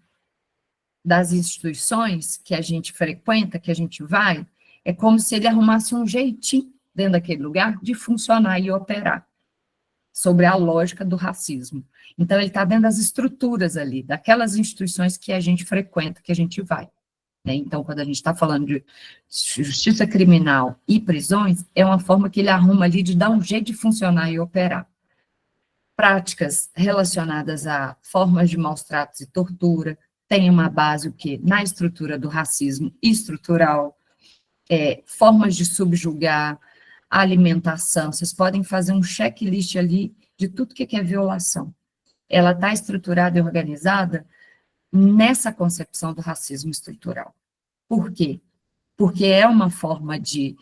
das instituições que a gente frequenta, que a gente vai, é como se ele arrumasse um jeitinho dentro daquele lugar de funcionar e operar, sobre a lógica do racismo. Então, ele está dentro das estruturas ali, daquelas instituições que a gente frequenta, que a gente vai. Né? Então, quando a gente está falando de justiça criminal e prisões, é uma forma que ele arruma ali de dar um jeito de funcionar e operar. Práticas relacionadas a formas de maus tratos e tortura, tem uma base o quê? Na estrutura do racismo estrutural, formas de subjugar, alimentação, vocês podem fazer um checklist ali de tudo que é violação. Ela está estruturada e organizada nessa concepção do racismo estrutural. Por quê? Porque é uma forma de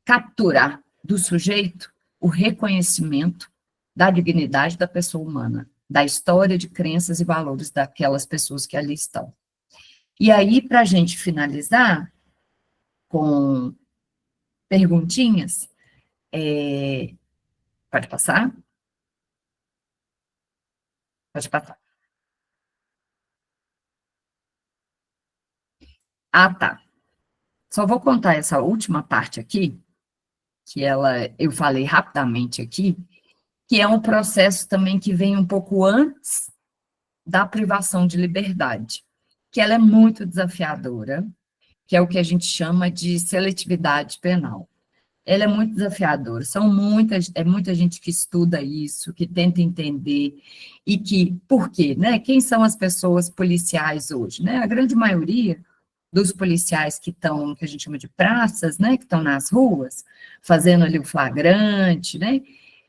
capturar do sujeito o reconhecimento da dignidade da pessoa humana, da história de crenças e valores daquelas pessoas que ali estão. E aí, para a gente finalizar com perguntinhas, pode passar? Pode passar. Ah, tá. Só vou contar essa última parte aqui, que eu falei rapidamente aqui, que é um processo também que vem um pouco antes da privação de liberdade, que ela é muito desafiadora, que é o que a gente chama de seletividade penal. Ela é muito desafiadora, é muita gente que estuda isso, que tenta entender, e por quê, né? Quem são as pessoas policiais hoje, né? A grande maioria dos policiais que estão, que a gente chama de praças, né? Que estão nas ruas, fazendo ali o flagrante, né?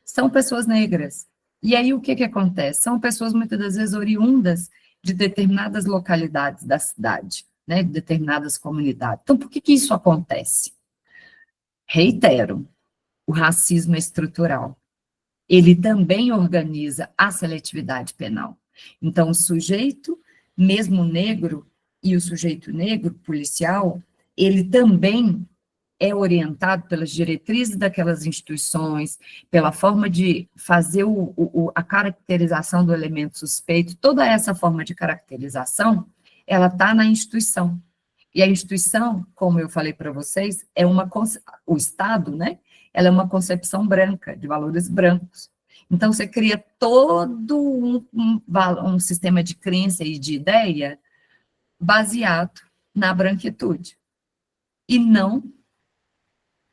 São pessoas negras. E aí o que acontece? São pessoas muitas das vezes oriundas de determinadas localidades da cidade, né? De determinadas comunidades. Então, por que isso acontece? Reitero, o racismo é estrutural. Ele também organiza a seletividade penal. Então, o sujeito, mesmo negro, e o sujeito negro policial, ele também é orientado pelas diretrizes daquelas instituições, pela forma de fazer a caracterização do elemento suspeito, toda essa forma de caracterização, ela está na instituição. E a instituição, como eu falei para vocês, o Estado, né? Ela é uma concepção branca, de valores brancos. Então, você cria todo um sistema de crença e de ideia baseado na branquitude. E não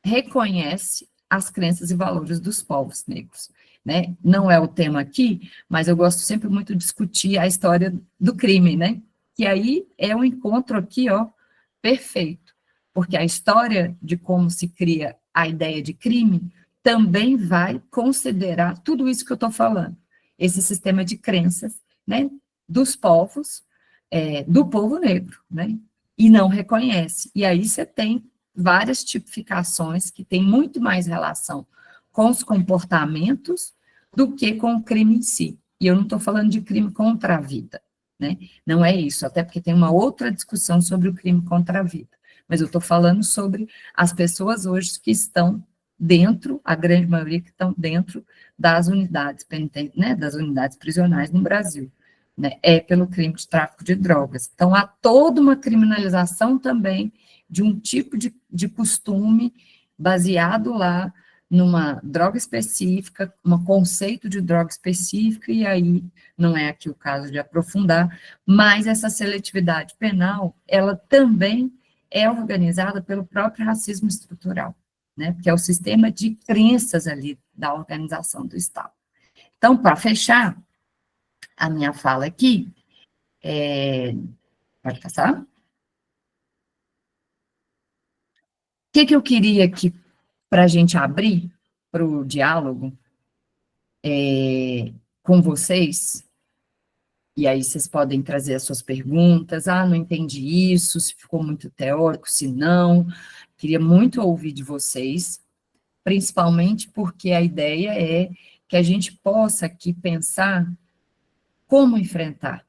reconhece as crenças e valores dos povos negros, né? Não é o tema aqui, mas eu gosto sempre muito de discutir a história do crime, né? Que aí é um encontro aqui, ó, perfeito, porque a história de como se cria a ideia de crime também vai considerar tudo isso que eu estou falando, esse sistema de crenças, né, dos povos, do povo negro, né, e não reconhece. E aí você tem várias tipificações que têm muito mais relação com os comportamentos do que com o crime em si. E eu não estou falando de crime contra a vida, né? Não é isso, até porque tem uma outra discussão sobre o crime contra a vida. Mas eu estou falando sobre as pessoas hoje que estão dentro, a grande maioria que estão dentro das unidades penitentes, né, das unidades prisionais no Brasil, né, pelo crime de tráfico de drogas. Então, há toda uma criminalização também de um tipo de costume baseado lá numa droga específica, um conceito de droga específica, e aí não é aqui o caso de aprofundar, mas essa seletividade penal, ela também é organizada pelo próprio racismo estrutural, né, que é o sistema de crenças ali da organização do Estado. Então, para fechar a minha fala aqui, pode passar? O que eu queria aqui para a gente abrir para o diálogo com vocês, e aí vocês podem trazer as suas perguntas, não entendi isso, se ficou muito teórico, se não, queria muito ouvir de vocês, principalmente porque a ideia é que a gente possa aqui pensar como enfrentar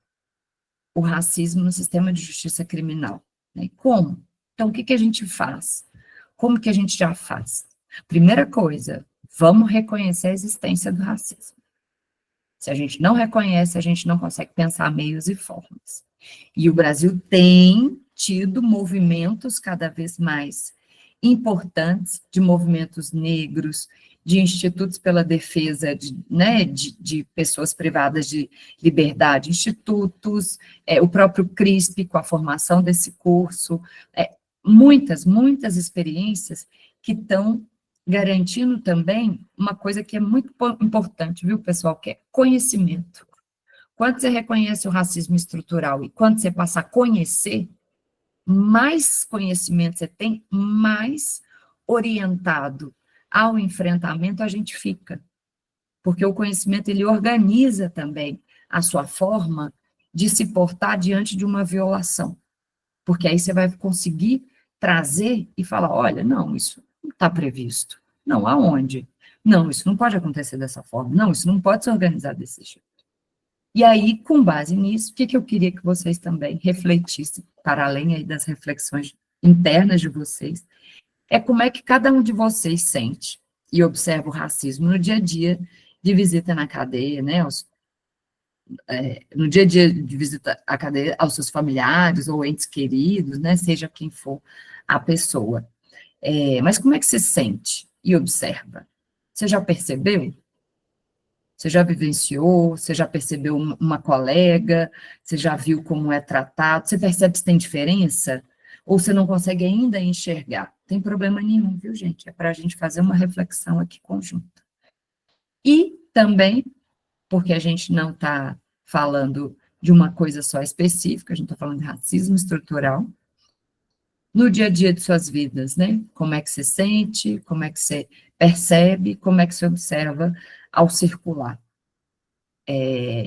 o racismo no sistema de justiça criminal, né? Como? Então, o que a gente faz? Como que a gente já faz? Primeira coisa, vamos reconhecer a existência do racismo. Se a gente não reconhece, a gente não consegue pensar meios e formas. E o Brasil tem tido movimentos cada vez mais importantes, de movimentos negros, de institutos pela defesa de pessoas privadas de liberdade, institutos, o próprio CRISP, com a formação desse curso, muitas experiências que estão garantindo também uma coisa que é muito importante, viu, pessoal, que é conhecimento. Quando você reconhece o racismo estrutural e quando você passa a conhecer, mais conhecimento você tem, mais orientado ao enfrentamento a gente fica. Porque o conhecimento, ele organiza também a sua forma de se portar diante de uma violação. Porque aí você vai conseguir trazer e falar, olha, não, isso não está previsto. Não, aonde? Não, isso não pode acontecer dessa forma. Não, isso não pode se organizar desse jeito. E aí, com base nisso, o que eu queria que vocês também refletissem, para além aí das reflexões internas de vocês, é como é que cada um de vocês sente e observa o racismo no dia a dia de visita na cadeia, né, no dia a dia de visita à cadeia aos seus familiares ou entes queridos, né, seja quem for a pessoa. Mas como é que você sente e observa? Você já percebeu? Você já vivenciou? Você já percebeu uma colega? Você já viu como é tratado? Você percebe se tem diferença? Ou você não consegue ainda enxergar? Não tem problema nenhum, viu, gente? É para a gente fazer uma reflexão aqui conjunta. E também, porque a gente não está falando de uma coisa só específica, a gente está falando de racismo estrutural, no dia a dia de suas vidas, né? Como é que você sente, como é que você percebe, como é que você observa ao circular.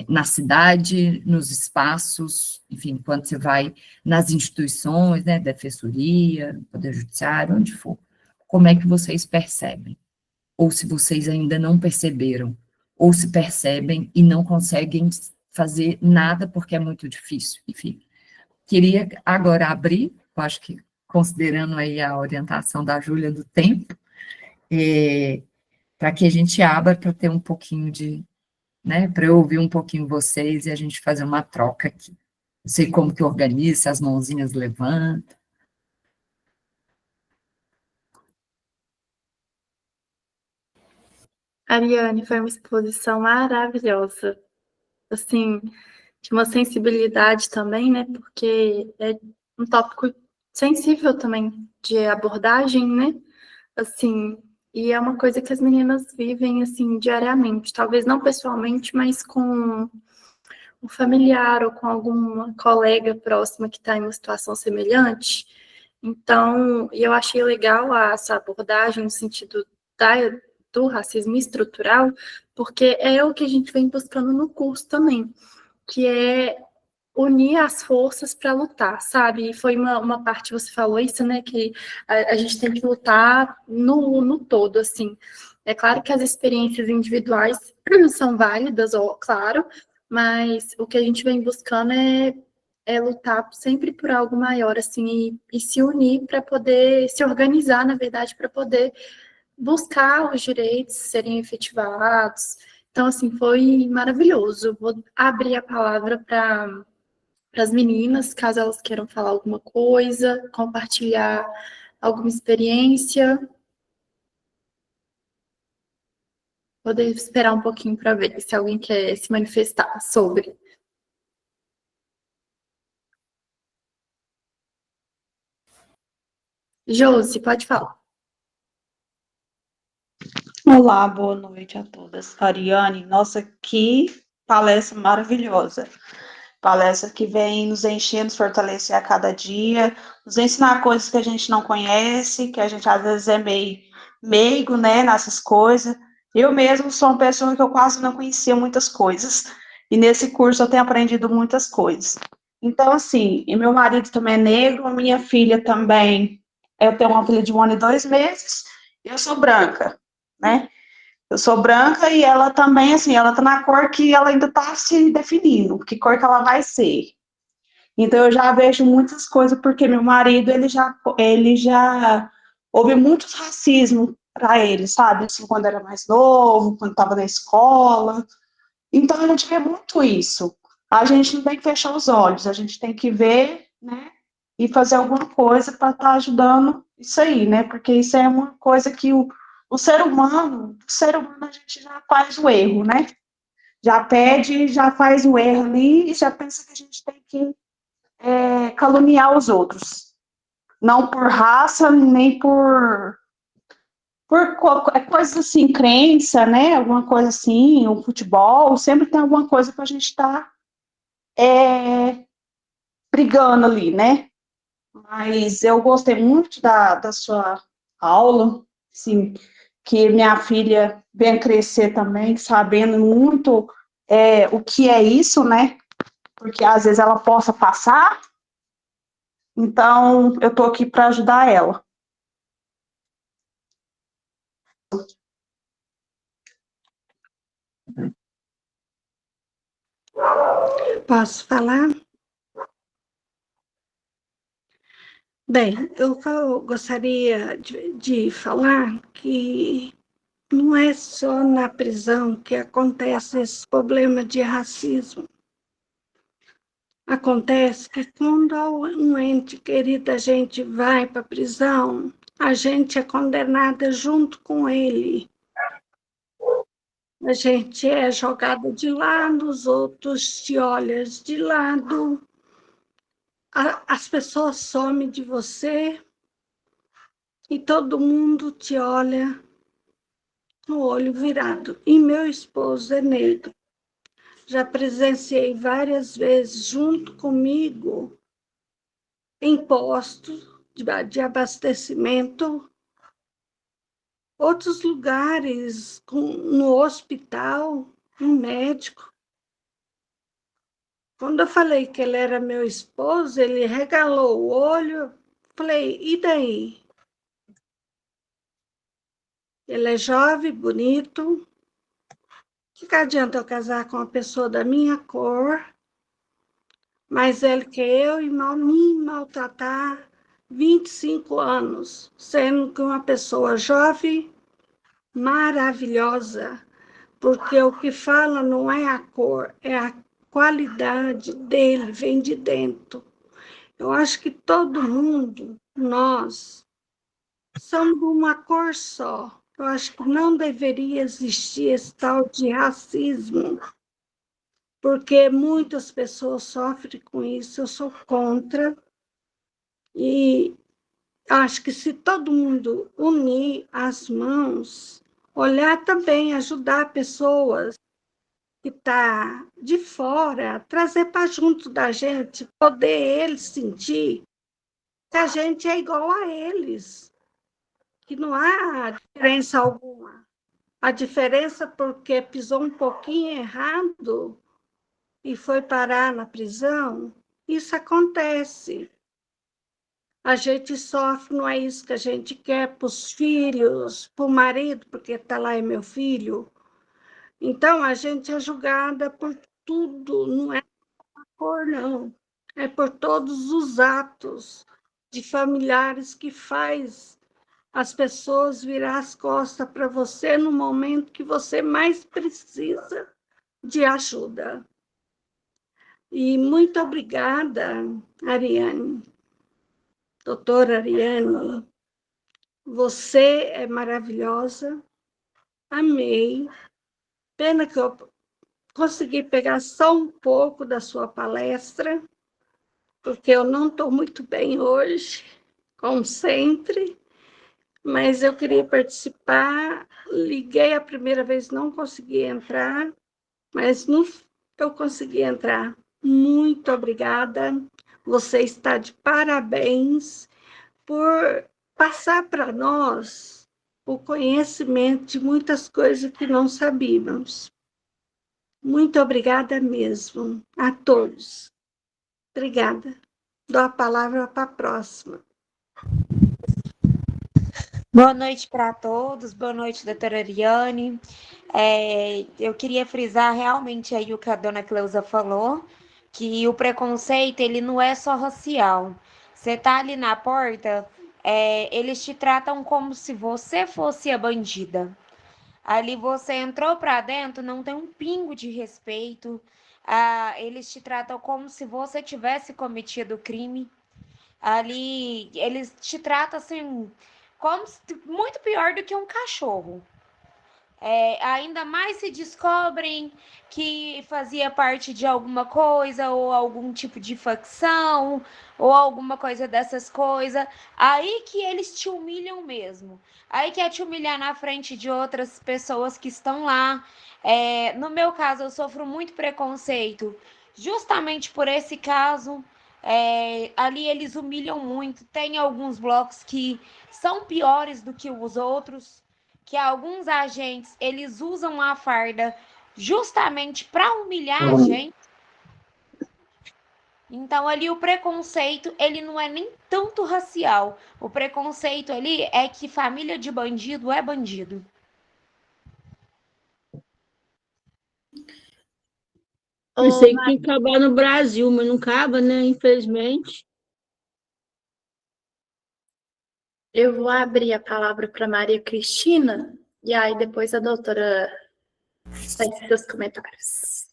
Na cidade, nos espaços, enfim, quando você vai nas instituições, né, defensoria, poder judiciário, onde for. como é que vocês percebem? Ou se vocês ainda não perceberam, ou se percebem e não conseguem fazer nada porque é muito difícil. Enfim, queria agora abrir, eu acho que considerando aí a orientação da Júlia do tempo, para que a gente abra para ter um pouquinho de, né, para eu ouvir um pouquinho vocês e a gente fazer uma troca aqui. Não sei como que organiza, se as mãozinhas levantam. Ariane, foi uma exposição maravilhosa, assim, de uma sensibilidade também, né, porque é um tópico sensível também de abordagem, né, assim, e é uma coisa que as meninas vivem, assim, diariamente, talvez não pessoalmente, mas com um familiar ou com alguma colega próxima que está em uma situação semelhante. Então, eu achei legal essa abordagem no sentido da, do racismo estrutural, porque é o que a gente vem buscando no curso também, que é unir as forças para lutar, sabe? E foi uma parte, você falou isso, né, que a gente tem que lutar no todo, assim. É claro que as experiências individuais são válidas, ó, claro, mas o que a gente vem buscando é lutar sempre por algo maior, assim, e se unir para poder se organizar, na verdade, para poder buscar os direitos serem efetivados. Então, assim, foi maravilhoso. Vou abrir a palavra para as meninas, caso elas queiram falar alguma coisa, compartilhar alguma experiência. Vou esperar um pouquinho para ver se alguém quer se manifestar sobre. Josi, pode falar. Olá, boa noite a todas. Ariane, nossa, que palestra maravilhosa. Palestra que vem nos encher, nos fortalecer a cada dia, nos ensinar coisas que a gente não conhece, que a gente às vezes é meio meigo, né, nessas coisas. Eu mesmo sou uma pessoa que eu quase não conhecia muitas coisas, e nesse curso eu tenho aprendido muitas coisas. Então, assim, e meu marido também é negro, a minha filha também, eu tenho uma filha de 1 ano e 2 meses, eu sou branca, né? Eu sou branca e ela também, assim, ela tá na cor que ela ainda tá se definindo, que cor que ela vai ser. Então eu já vejo muitas coisas, porque meu marido, ele já houve muitos racismo para ele, sabe? Assim, quando era mais novo, quando estava na escola. Então a gente vê muito isso. A gente não tem que fechar os olhos, a gente tem que ver, né? E fazer alguma coisa para estar ajudando isso aí, né? Porque isso é uma coisa que o ser humano a gente já faz o erro, né? Já pede, já faz o erro ali e já pensa que a gente tem que caluniar os outros. Não por raça, nem por coisas assim, crença, né? Alguma coisa assim, o futebol, sempre tem alguma coisa para a gente estar brigando ali, né? Mas eu gostei muito da sua aula, assim, que minha filha venha crescer também, sabendo muito o que é isso, né? Porque às vezes ela possa passar, então eu estou aqui para ajudar ela. Posso falar? Bem, eu gostaria de falar que não é só na prisão que acontece esse problema de racismo. Acontece que quando um ente querido a gente vai para a prisão, a gente é condenada junto com ele. A gente é jogada de lado, os outros te olham de lado, as pessoas somem de você e todo mundo te olha no olho virado. E meu esposo é negro. Já presenciei várias vezes junto comigo em postos de abastecimento, outros lugares, no hospital, um médico. Quando eu falei que ele era meu esposo, ele regalou o olho. Falei, e daí? Ele é jovem, bonito. Que adianta eu casar com uma pessoa da minha cor, mais velho que eu, e me maltratar 25 anos, sendo que uma pessoa jovem, maravilhosa, porque o que fala não é a cor, é a qualidade dele, vem de dentro. Eu acho que todo mundo, nós, somos uma cor só. Eu acho que não deveria existir esse tal de racismo, porque muitas pessoas sofrem com isso. Eu sou contra, e acho que se todo mundo unir as mãos, olhar também, ajudar pessoas que estão de fora, trazer para junto da gente, poder eles sentir que a gente é igual a eles, que não há diferença alguma. A diferença porque pisou um pouquinho errado e foi parar na prisão, isso acontece. A gente sofre, não é isso que a gente quer para os filhos, para o marido, porque está lá é meu filho. Então, a gente é julgada por tudo, não é por não. É por todos os atos de familiares que faz as pessoas virar as costas para você no momento que você mais precisa de ajuda. E muito obrigada, Ariane, doutora Ariane. Você é maravilhosa, amei. Pena que eu consegui pegar só um pouco da sua palestra, porque eu não estou muito bem hoje, como sempre, mas eu queria participar. Liguei a primeira vez, não consegui entrar, mas eu consegui entrar. Muito obrigada. Você está de parabéns por passar para nós o conhecimento de muitas coisas que não sabíamos. Muito obrigada mesmo a todos. Obrigada. Dou a palavra para a próxima. Boa noite para todos, boa noite, doutora Ariane. Eu queria frisar realmente aí o que a dona Cleusa falou, que o preconceito, ele não é só racial. Você tá ali na porta, eles te tratam como se você fosse a bandida. Ali você entrou para dentro, não tem um pingo de respeito. Eles te tratam como se você tivesse cometido crime. Ali eles te tratam assim, como muito pior do que um cachorro. Ainda mais se descobrem que fazia parte de alguma coisa, ou algum tipo de facção, ou alguma coisa dessas coisas. Aí que eles te humilham mesmo. Aí que é te humilhar na frente de outras pessoas que estão lá. No meu caso, eu sofro muito preconceito, justamente por esse caso. Ali eles humilham muito. Tem alguns blocos que são piores do que os outros, que alguns agentes eles usam a farda justamente para humilhar a gente. Então ali o preconceito, ele não é nem tanto racial. O preconceito ali é que família de bandido é bandido. Pensei que ia acabar no Brasil, mas não acaba, né? Infelizmente. Eu vou abrir a palavra para Maria Cristina, e aí depois a doutora faz seus comentários.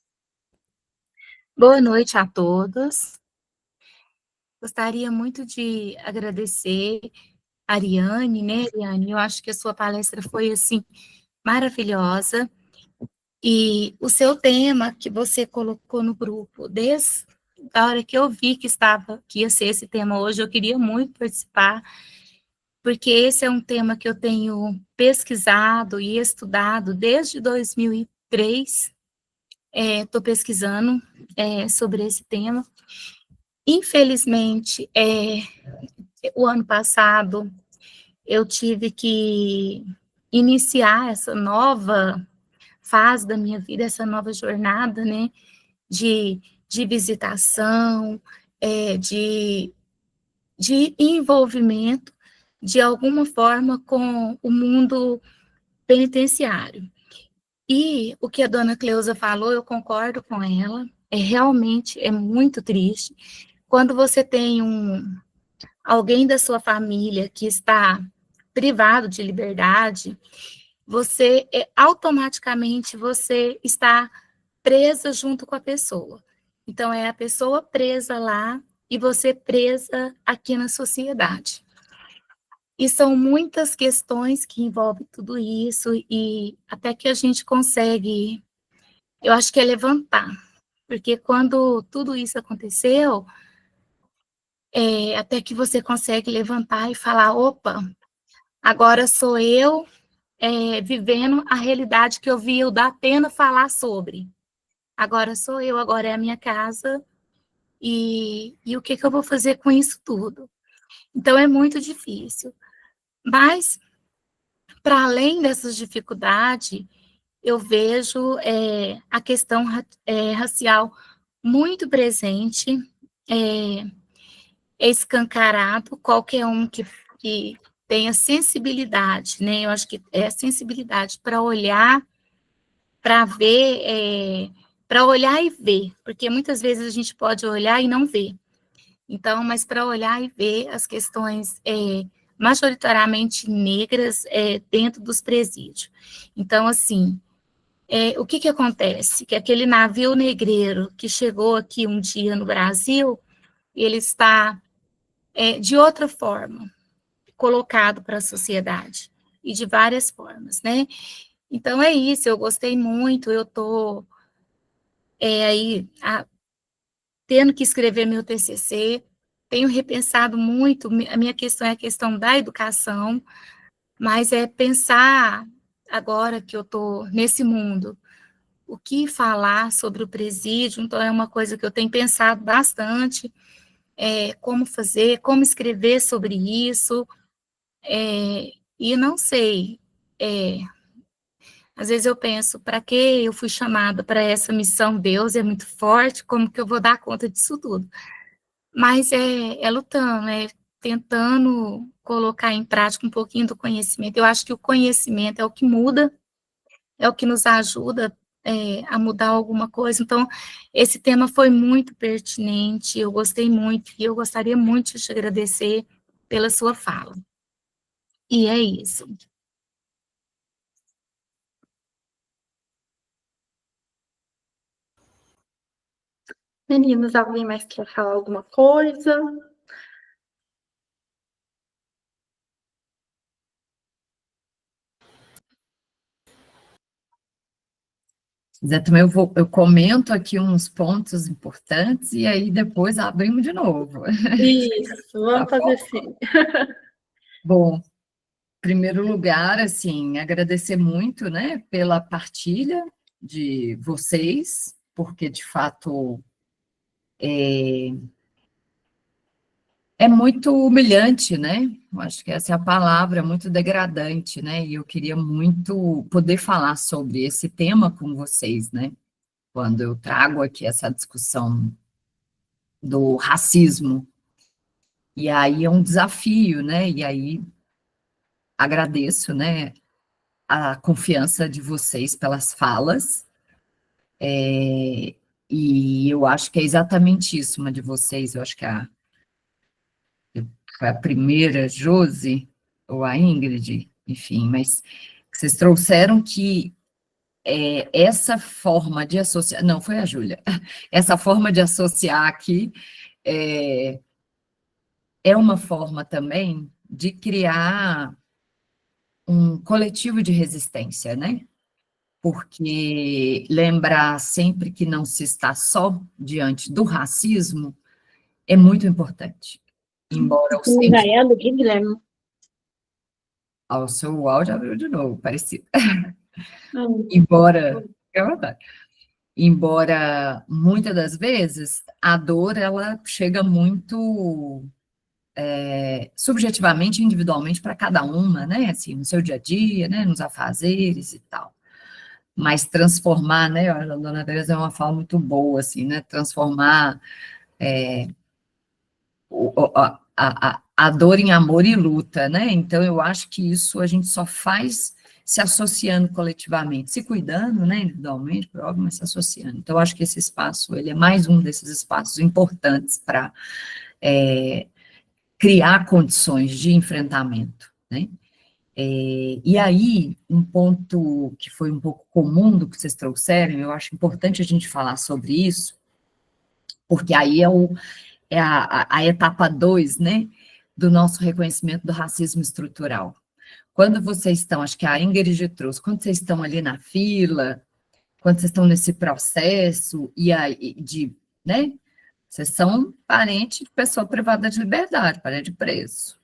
Boa noite a todos. Gostaria muito de agradecer a Ariane, né, Ariane? Eu acho que a sua palestra foi, assim, maravilhosa. E o seu tema que você colocou no grupo, desde a hora que eu vi que ia ser esse tema hoje, eu queria muito participar, porque esse é um tema que eu tenho pesquisado e estudado desde 2003. Estou pesquisando sobre esse tema. Infelizmente, o ano passado, eu tive que iniciar essa nova fase da minha vida, essa nova jornada, né, de visitação, de envolvimento, de alguma forma, com o mundo penitenciário. E o que a dona Cleusa falou, eu concordo com ela, realmente é muito triste. Quando você tem alguém da sua família que está privado de liberdade, você automaticamente você está presa junto com a pessoa. Então, é a pessoa presa lá e você presa aqui na sociedade. E são muitas questões que envolvem tudo isso, e até que a gente consegue, eu acho que é levantar, porque quando tudo isso aconteceu, até que você consegue levantar e falar, opa, agora sou eu vivendo a realidade que eu vi o Datena falar sobre. Agora sou eu, agora é a minha casa, e o que eu vou fazer com isso tudo? Então, é muito difícil. Mas, para além dessas dificuldades, eu vejo a questão racial muito presente, escancarado, qualquer um que tenha sensibilidade, né? Eu acho que é sensibilidade para olhar, para ver, para olhar e ver, porque muitas vezes a gente pode olhar e não ver. Então, mas para olhar e ver as questões majoritariamente negras dentro dos presídios. Então, assim, o que acontece? Que aquele navio negreiro que chegou aqui um dia no Brasil, ele está, de outra forma, colocado para a sociedade, e de várias formas, né? Então, é isso, eu gostei muito, eu estou aí tendo que escrever meu TCC, tenho repensado muito, a minha questão é a questão da educação, mas é pensar, agora que eu estou nesse mundo, o que falar sobre o presídio, então é uma coisa que eu tenho pensado bastante, como fazer, como escrever sobre isso, e não sei, às vezes eu penso, para que eu fui chamada para essa missão? Deus é muito forte, como que eu vou dar conta disso tudo? Mas é lutando, tentando colocar em prática um pouquinho do conhecimento. Eu acho que o conhecimento é o que muda, é o que nos ajuda a mudar alguma coisa. Então, esse tema foi muito pertinente, eu gostei muito, e eu gostaria muito de te agradecer pela sua fala. E é isso. Meninos, alguém mais quer falar alguma coisa? Zé, também eu comento aqui uns pontos importantes e aí depois abrimos de novo. Isso, Tá vamos fazer bom? assim. Bom, em primeiro lugar, assim, agradecer muito, né, pela partilha de vocês, porque de fato é muito humilhante, né? Eu acho que essa é a palavra, é muito degradante, né? E eu queria muito poder falar sobre esse tema com vocês, né? Quando eu trago aqui essa discussão do racismo. E aí é um desafio, né? E aí agradeço, né, a confiança de vocês pelas falas. E eu acho que é exatamente isso, uma de vocês, eu acho que foi a primeira, Josi, ou a Ingrid, enfim, mas vocês trouxeram que essa forma de associar, não, foi a Júlia, essa forma de associar aqui é uma forma também de criar um coletivo de resistência, né? Porque lembrar sempre que não se está só diante do racismo é muito importante. Embora o Ensaiando aqui, Guilherme. o seu áudio abriu de novo, parecido. Não. Embora, é verdade. Embora muitas das vezes a dor ela chega muito subjetivamente, individualmente para cada uma, né? Assim, no seu dia a dia, né? Nos afazeres e tal. Mas transformar, né? A dona Teresa é uma fala muito boa, assim, né? Transformar a dor em amor e luta, né? Então, eu acho que isso a gente só faz se associando coletivamente, se cuidando, né, individualmente, por óbvio, mas se associando. Então, eu acho que esse espaço, ele é mais um desses espaços importantes para criar condições de enfrentamento, né? E aí, um ponto que foi um pouco comum do que vocês trouxeram, eu acho importante a gente falar sobre isso, porque aí é a etapa 2, né, do nosso reconhecimento do racismo estrutural. Quando vocês estão, acho que a Ingrid trouxe, quando vocês estão ali na fila, quando vocês estão nesse processo, e aí, né, vocês são parente de pessoa privada de liberdade, parente de preso,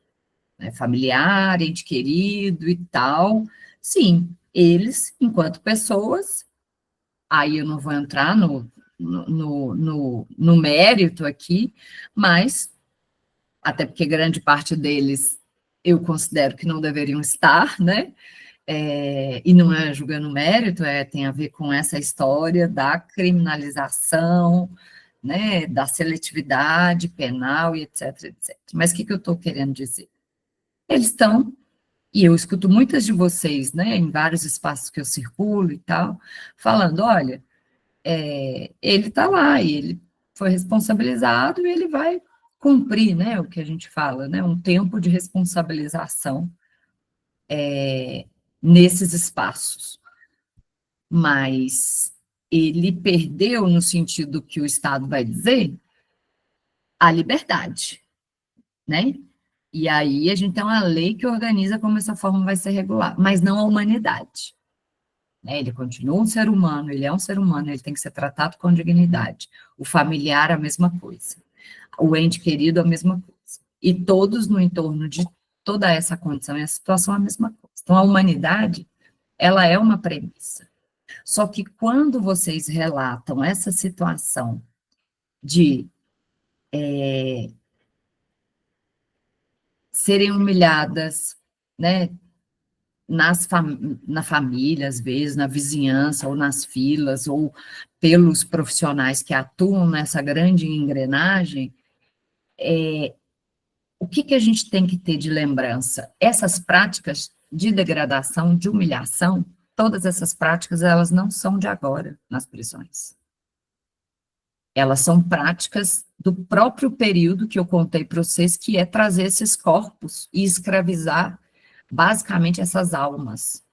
né, familiar, ente querido e tal. Sim, eles, enquanto pessoas, aí eu não vou entrar no mérito aqui, mas, até porque grande parte deles eu considero que não deveriam estar, né? E não é julgando mérito, tem a ver com essa história da criminalização, né, da seletividade penal e etc, etc. Mas o que eu estou querendo dizer? Eles estão, e eu escuto muitas de vocês, né, em vários espaços que eu circulo e tal, falando, olha, ele está lá, e ele foi responsabilizado e ele vai cumprir, né, o que a gente fala, né, um tempo de responsabilização nesses espaços. Mas ele perdeu, no sentido que o Estado vai dizer, a liberdade, né? E aí a gente tem uma lei que organiza como essa forma vai ser regulada, mas não a humanidade. Né? Ele continua um ser humano, ele é um ser humano, ele tem que ser tratado com dignidade. O familiar, a mesma coisa. O ente querido, a mesma coisa. E todos no entorno de toda essa condição e a situação, a mesma coisa. Então, a humanidade, ela é uma premissa. Só que quando vocês relatam essa situação de serem humilhadas, né, na família, às vezes, na vizinhança, ou nas filas, ou pelos profissionais que atuam nessa grande engrenagem, o que a gente tem que ter de lembrança? Essas práticas de degradação, de humilhação, todas essas práticas, elas não são de agora nas prisões. Elas são práticas do próprio período que eu contei para vocês, que é trazer esses corpos e escravizar, basicamente, essas almas.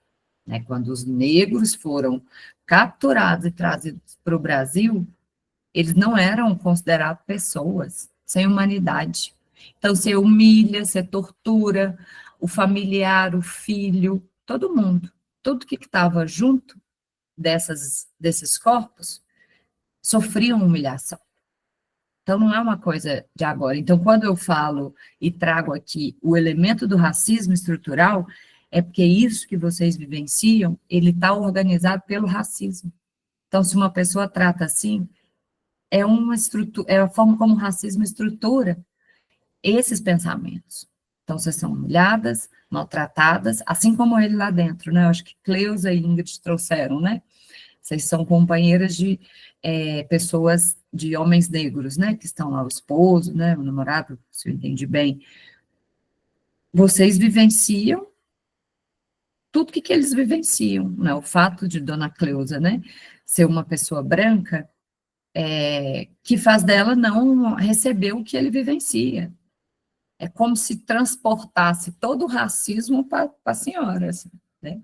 Né? Quando os negros foram capturados e trazidos para o Brasil, eles não eram considerados pessoas, sem humanidade. Então, você humilha, você tortura o familiar, o filho, todo mundo. Tudo que estava junto desses corpos sofriam humilhação. Então, não é uma coisa de agora. Então, quando eu falo e trago aqui o elemento do racismo estrutural, é porque isso que vocês vivenciam, ele está organizado pelo racismo. Então, se uma pessoa trata assim, é a forma como o racismo estrutura esses pensamentos. Então, vocês são humilhadas, maltratadas, assim como ele lá dentro, né? Eu acho que Cleusa e Ingrid trouxeram, né? Vocês são companheiras de pessoas, de homens negros, né? Que estão lá, o esposo, né? O namorado, se eu entendi bem. Vocês vivenciam tudo que eles vivenciam, né? O fato de Dona Cleusa, né? Ser uma pessoa branca, que faz dela não receber o que ele vivencia. É como se transportasse todo o racismo para a senhora, assim, né?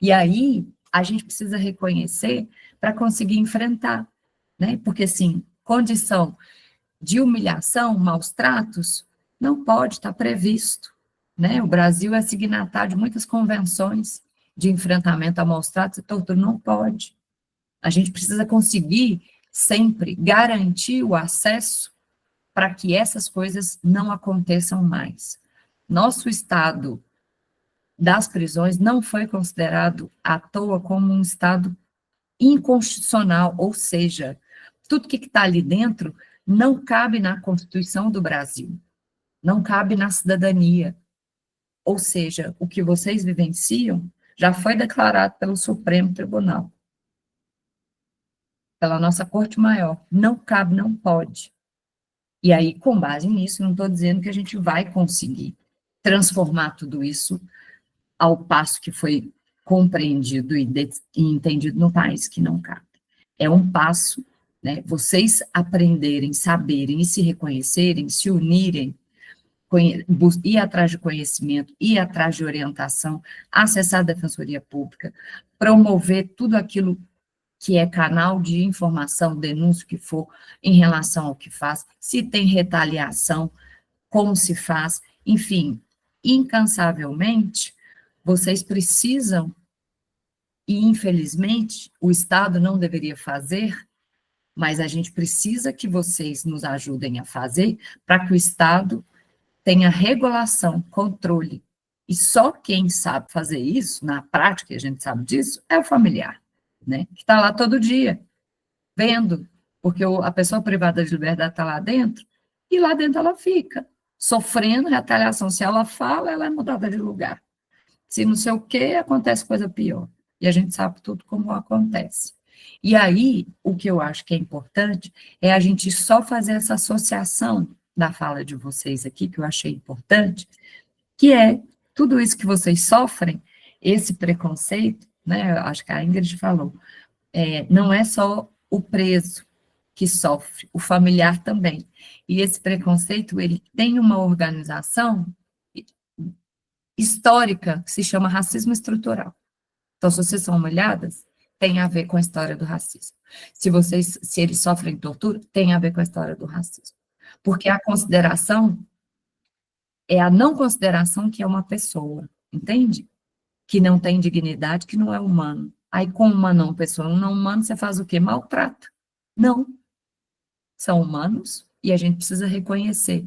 E aí, a gente precisa reconhecer para conseguir enfrentar, né? Porque, assim, condição de humilhação, maus tratos, não pode estar previsto, né? O Brasil é signatário de muitas convenções de enfrentamento a maus tratos e tortura, não pode. A gente precisa conseguir sempre garantir o acesso para que essas coisas não aconteçam mais. Nosso estado das prisões não foi considerado à toa como um estado inconstitucional, ou seja, tudo que está ali dentro não cabe na Constituição do Brasil, não cabe na cidadania, ou seja, o que vocês vivenciam já foi declarado pelo Supremo Tribunal, pela nossa Corte Maior, não cabe, não pode. E aí, com base nisso, não estou dizendo que a gente vai conseguir transformar tudo isso ao passo que foi compreendido e entendido no país que não cabe. É um passo, né? Vocês aprenderem, saberem e se reconhecerem, se unirem, ir atrás de conhecimento, ir atrás de orientação, acessar a Defensoria Pública, promover tudo aquilo que é canal de informação, denúncia, o que for, em relação ao que faz, se tem retaliação, como se faz, enfim, incansavelmente, vocês precisam, e infelizmente o Estado não deveria fazer, mas a gente precisa que vocês nos ajudem a fazer, para que o Estado tenha regulação, controle. E só quem sabe fazer isso, na prática, a gente sabe disso, é o familiar, né? Que está lá todo dia, vendo, porque a pessoa privada de liberdade está lá dentro, e lá dentro ela fica, sofrendo retaliação. Se ela fala, ela é mudada de lugar. Se não sei o quê, acontece coisa pior. E a gente sabe tudo como acontece. E aí, o que eu acho que é importante é a gente só fazer essa associação da fala de vocês aqui, que eu achei importante, que é tudo isso que vocês sofrem, esse preconceito, né, acho que a Ingrid falou, não é só o preso que sofre, o familiar também. E esse preconceito, ele tem uma organização histórica que se chama racismo estrutural. Então, se vocês são olhadas, tem a ver com a história do racismo. Se eles sofrem tortura, tem a ver com a história do racismo. Porque a consideração é a não consideração que é uma pessoa, entende? Que não tem dignidade, que não é humano. Aí, com uma não pessoa, um não humano, você faz o quê? Maltrata. Não. São humanos e a gente precisa reconhecer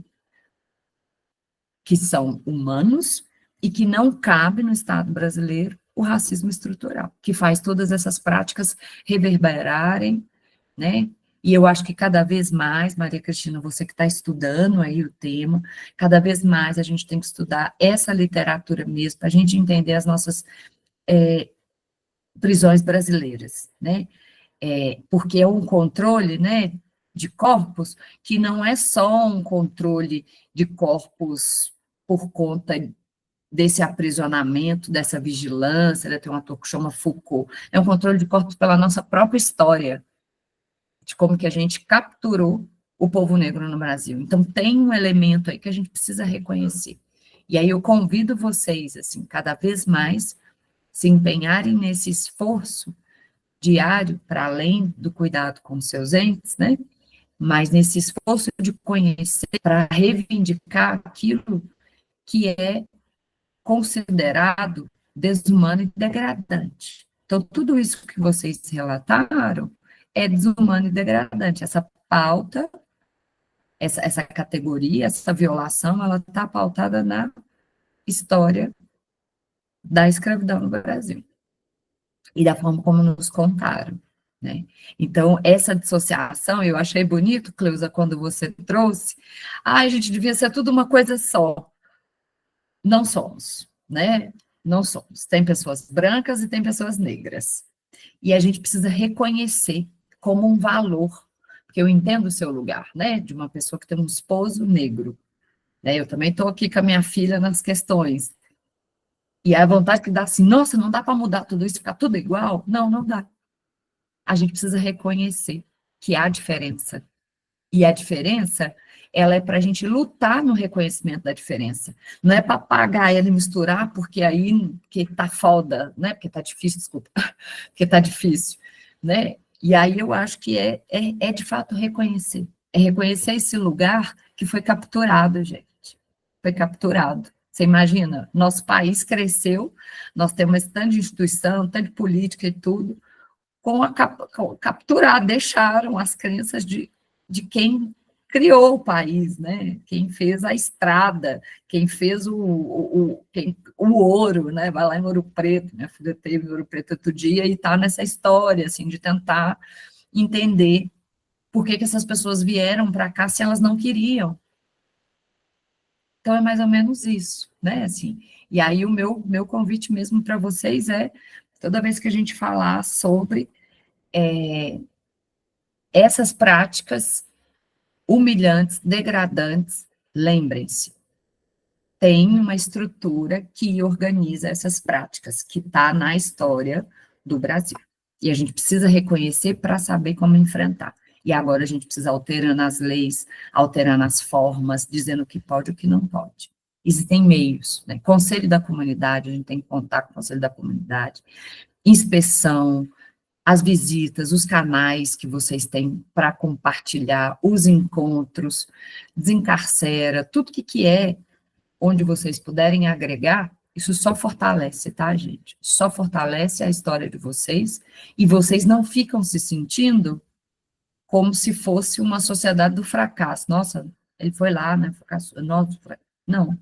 que são humanos e que não cabe no Estado brasileiro o racismo estrutural, que faz todas essas práticas reverberarem, né? E eu acho que cada vez mais, Maria Cristina, você que está estudando aí o tema, cada vez mais a gente tem que estudar essa literatura mesmo, para a gente entender as nossas prisões brasileiras, né? Porque é um controle, né, de corpos, que não é só um controle de corpos por conta desse aprisionamento, dessa vigilância, né? Tem um ator que chama Foucault, é um controle de corpos pela nossa própria história, de como que a gente capturou o povo negro no Brasil. Então, tem um elemento aí que a gente precisa reconhecer. E aí eu convido vocês, assim, cada vez mais, se empenharem nesse esforço diário, para além do cuidado com seus entes, né? Mas nesse esforço de conhecer, para reivindicar aquilo que é considerado desumano e degradante. Então, tudo isso que vocês relataram é desumano e degradante. Essa pauta, essa categoria, essa violação, ela está pautada na história da escravidão no Brasil e da forma como nos contaram, né? Então, essa dissociação, eu achei bonito, Cleusa, quando você trouxe, a gente devia ser tudo uma coisa só. Não somos, né? Não somos. Tem pessoas brancas e tem pessoas negras. E a gente precisa reconhecer como um valor, porque eu entendo o seu lugar, né? De uma pessoa que tem um esposo negro. Né? Eu também estou aqui com a minha filha nas questões. E a vontade que dá assim, nossa, não dá para mudar tudo isso, ficar tudo igual? Não, não dá. A gente precisa reconhecer que há diferença. E a diferença, ela é para a gente lutar no reconhecimento da diferença. Não é para apagar ela e misturar, porque aí que tá foda, né? Porque tá difícil, desculpa. Porque tá difícil, né? E aí eu acho que é de fato reconhecer. É reconhecer esse lugar que foi capturado, gente. Foi capturado. Você imagina, nosso país cresceu, nós temos esse tanto de instituição, tanto de política e tudo, capturar, deixaram as crenças de quem criou o país, né? Quem fez a estrada, quem fez o ouro, né? Vai lá em Ouro Preto, minha filha teve Ouro Preto outro dia e está nessa história, assim, de tentar entender por que essas pessoas vieram para cá se elas não queriam. Então, é mais ou menos isso, né? Assim, e aí o meu convite mesmo para vocês é, toda vez que a gente falar sobre essas práticas humilhantes, degradantes, lembrem-se, tem uma estrutura que organiza essas práticas, que está na história do Brasil. E a gente precisa reconhecer para saber como enfrentar. E agora a gente precisa alterando as leis, alterando as formas, dizendo o que pode e o que não pode. Existem meios, né? Conselho da comunidade, a gente tem que contar com o conselho da comunidade, inspeção, as visitas, os canais que vocês têm para compartilhar, os encontros, desencarcera, tudo que é onde vocês puderem agregar, isso só fortalece, tá, gente? Só fortalece a história de vocês, e vocês não ficam se sentindo como se fosse uma sociedade do fracasso. Nossa, ele foi lá, né, fracassou. Nossa, não,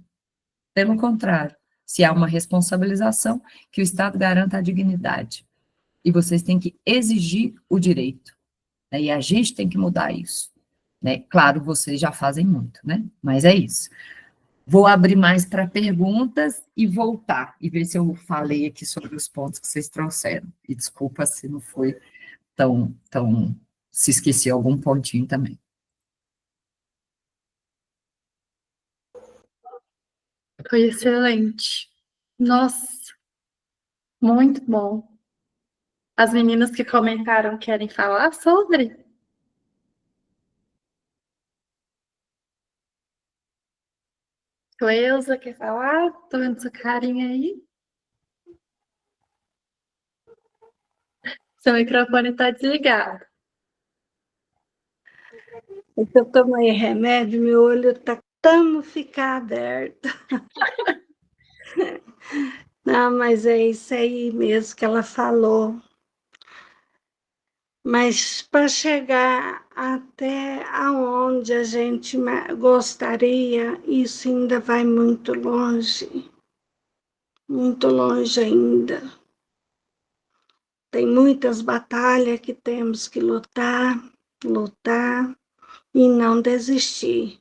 pelo contrário, se há uma responsabilização, que o Estado garanta a dignidade. E vocês têm que exigir o direito, né? E a gente tem que mudar isso, né? Claro, vocês já fazem muito, né? Mas é isso. Vou abrir mais para perguntas e voltar, e ver se eu falei aqui sobre os pontos que vocês trouxeram. E desculpa se não foi se esqueci algum pontinho também. Foi excelente. Nossa, muito bom. As meninas que comentaram querem falar sobre? Cleusa quer falar? Tô vendo sua carinha aí. Seu microfone está desligado. Eu tomei remédio, meu olho está tão ficar aberto. Não, mas é isso aí mesmo que ela falou. Mas para chegar até aonde a gente gostaria, isso ainda vai muito longe ainda. Tem muitas batalhas que temos que lutar e não desistir.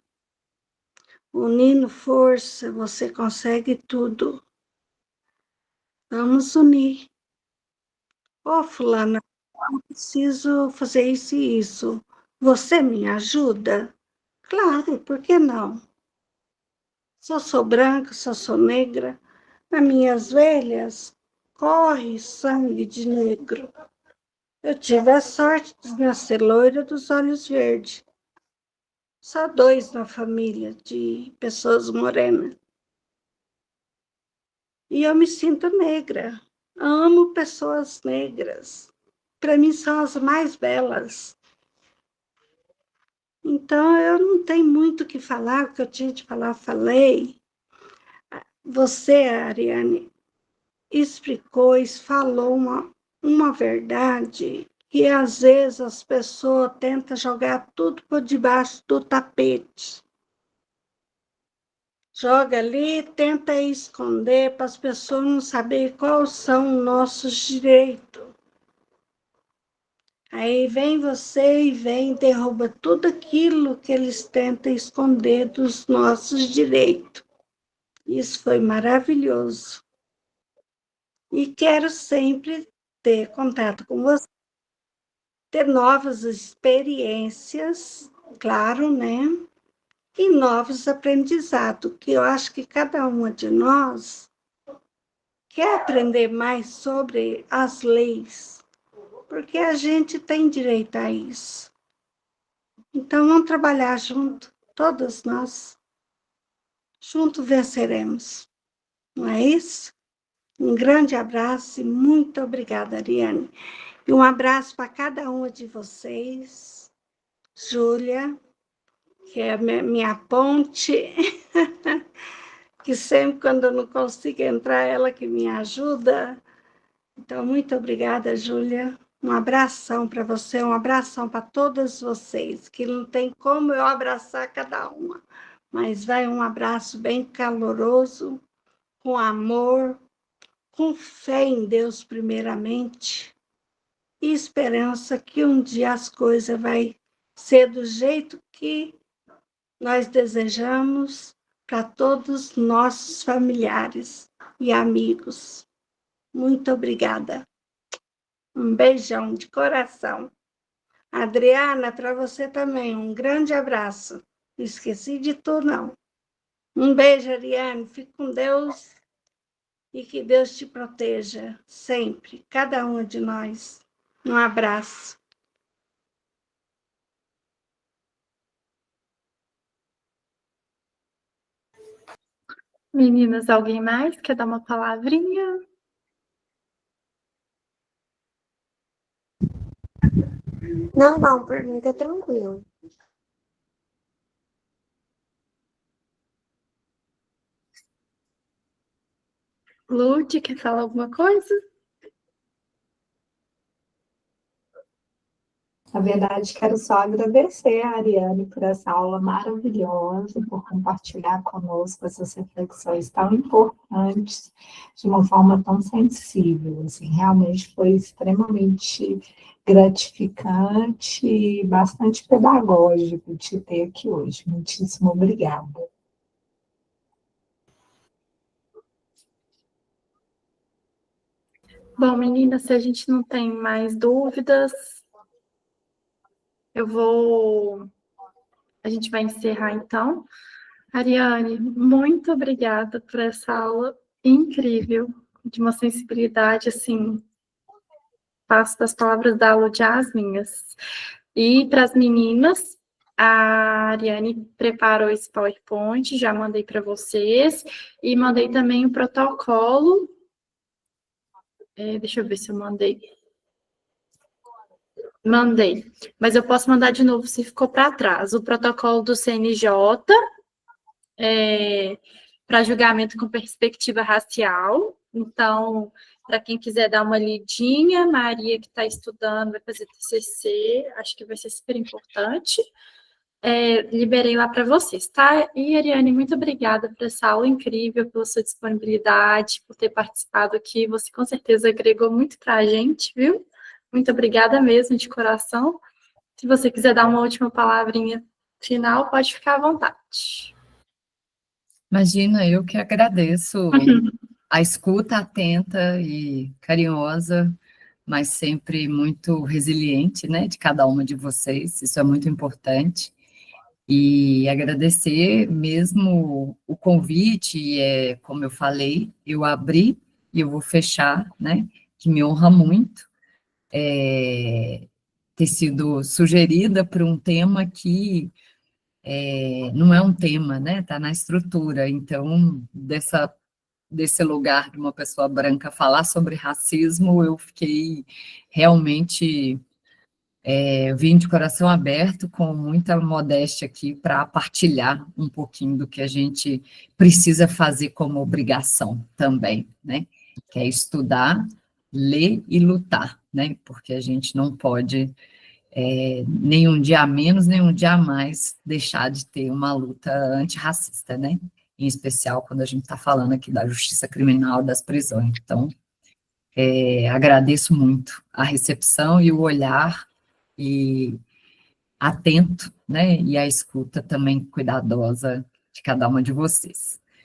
Unindo força, você consegue tudo. Vamos unir. Ô, fulana, eu preciso fazer isso e isso. Você me ajuda? Claro, por que não? Se eu sou branca, se eu sou negra, nas minhas velhas corre sangue de negro. Eu tive a sorte de nascer loira dos olhos verdes. Só 2 na família de pessoas morenas. E eu me sinto negra. Amo pessoas negras. Para mim são as mais belas. Então eu não tenho muito o que falar, o que eu tinha de falar, falei. Você, Ariane, explicou e falou uma verdade que às vezes as pessoas tentam jogar tudo por debaixo do tapete. Joga ali, tenta esconder para as pessoas não saberem quais são os nossos direitos. Aí vem você e derruba tudo aquilo que eles tentam esconder dos nossos direitos. Isso foi maravilhoso. E quero sempre ter contato com você, ter novas experiências, claro, né? E novos aprendizados, que eu acho que cada uma de nós quer aprender mais sobre as leis, porque a gente tem direito a isso. Então, vamos trabalhar junto, todos nós. Juntos venceremos, não é isso? Um grande abraço e muito obrigada, Ariane. E um abraço para cada uma de vocês. Júlia, que é a minha ponte, que sempre quando eu não consigo entrar, ela que me ajuda. Então, muito obrigada, Júlia. Um abração para você, um abração para todas vocês, que não tem como eu abraçar cada uma, mas vai um abraço bem caloroso, com amor, com fé em Deus primeiramente, e esperança que um dia as coisas vai ser do jeito que nós desejamos para todos nossos familiares e amigos. Muito obrigada. Um beijão de coração. Adriana, para você também, um grande abraço. Não esqueci de tu, não. Um beijo, Ariane. Fique com Deus e que Deus te proteja sempre, cada uma de nós. Um abraço. Meninas, alguém mais quer dar uma palavrinha? Não, por mim tá tranquilo. Lud, quer falar alguma coisa? Na verdade, quero só agradecer a Ariane por essa aula maravilhosa, por compartilhar conosco essas reflexões tão importantes de uma forma tão sensível. Assim, realmente foi extremamente gratificante e bastante pedagógico te ter aqui hoje. Muitíssimo obrigada. Bom, meninas, se a gente não tem mais dúvidas, a gente vai encerrar então. Ariane, muito obrigada por essa aula incrível, de uma sensibilidade, assim, faço das palavras da aula de as minhas. E para as meninas, a Ariane preparou esse PowerPoint, já mandei para vocês, e mandei também o protocolo. Deixa eu ver se eu mandei. Mandei, mas eu posso mandar de novo se ficou para trás. O protocolo do CNJ para julgamento com perspectiva racial. Então, para quem quiser dar uma lidinha, Maria, que está estudando, vai fazer TCC, acho que vai ser super importante. Liberei lá para vocês, tá? E, Ariane, muito obrigada por essa aula incrível, pela sua disponibilidade, por ter participado aqui. Você, com certeza, agregou muito para a gente, viu? Muito obrigada mesmo, de coração. Se você quiser dar uma última palavrinha final, pode ficar à vontade. Imagina, eu que agradeço a escuta atenta e carinhosa, mas sempre muito resiliente, né, de cada uma de vocês, isso é muito importante. E agradecer mesmo o convite, como eu falei, eu abri e eu vou fechar, né, que me honra muito ter sido sugerida para um tema que não é um tema, né, está na estrutura, então, desse lugar de uma pessoa branca falar sobre racismo, eu fiquei realmente... vim de coração aberto, com muita modéstia aqui, para partilhar um pouquinho do que a gente precisa fazer como obrigação também, né? Que é estudar, ler e lutar, né? Porque a gente não pode, nem um dia a menos, nem um dia a mais, deixar de ter uma luta antirracista, né? Em especial quando a gente está falando aqui da justiça criminal, das prisões. Então, agradeço muito a recepção e o olhar e atento, né, e a escuta também cuidadosa de cada uma de vocês.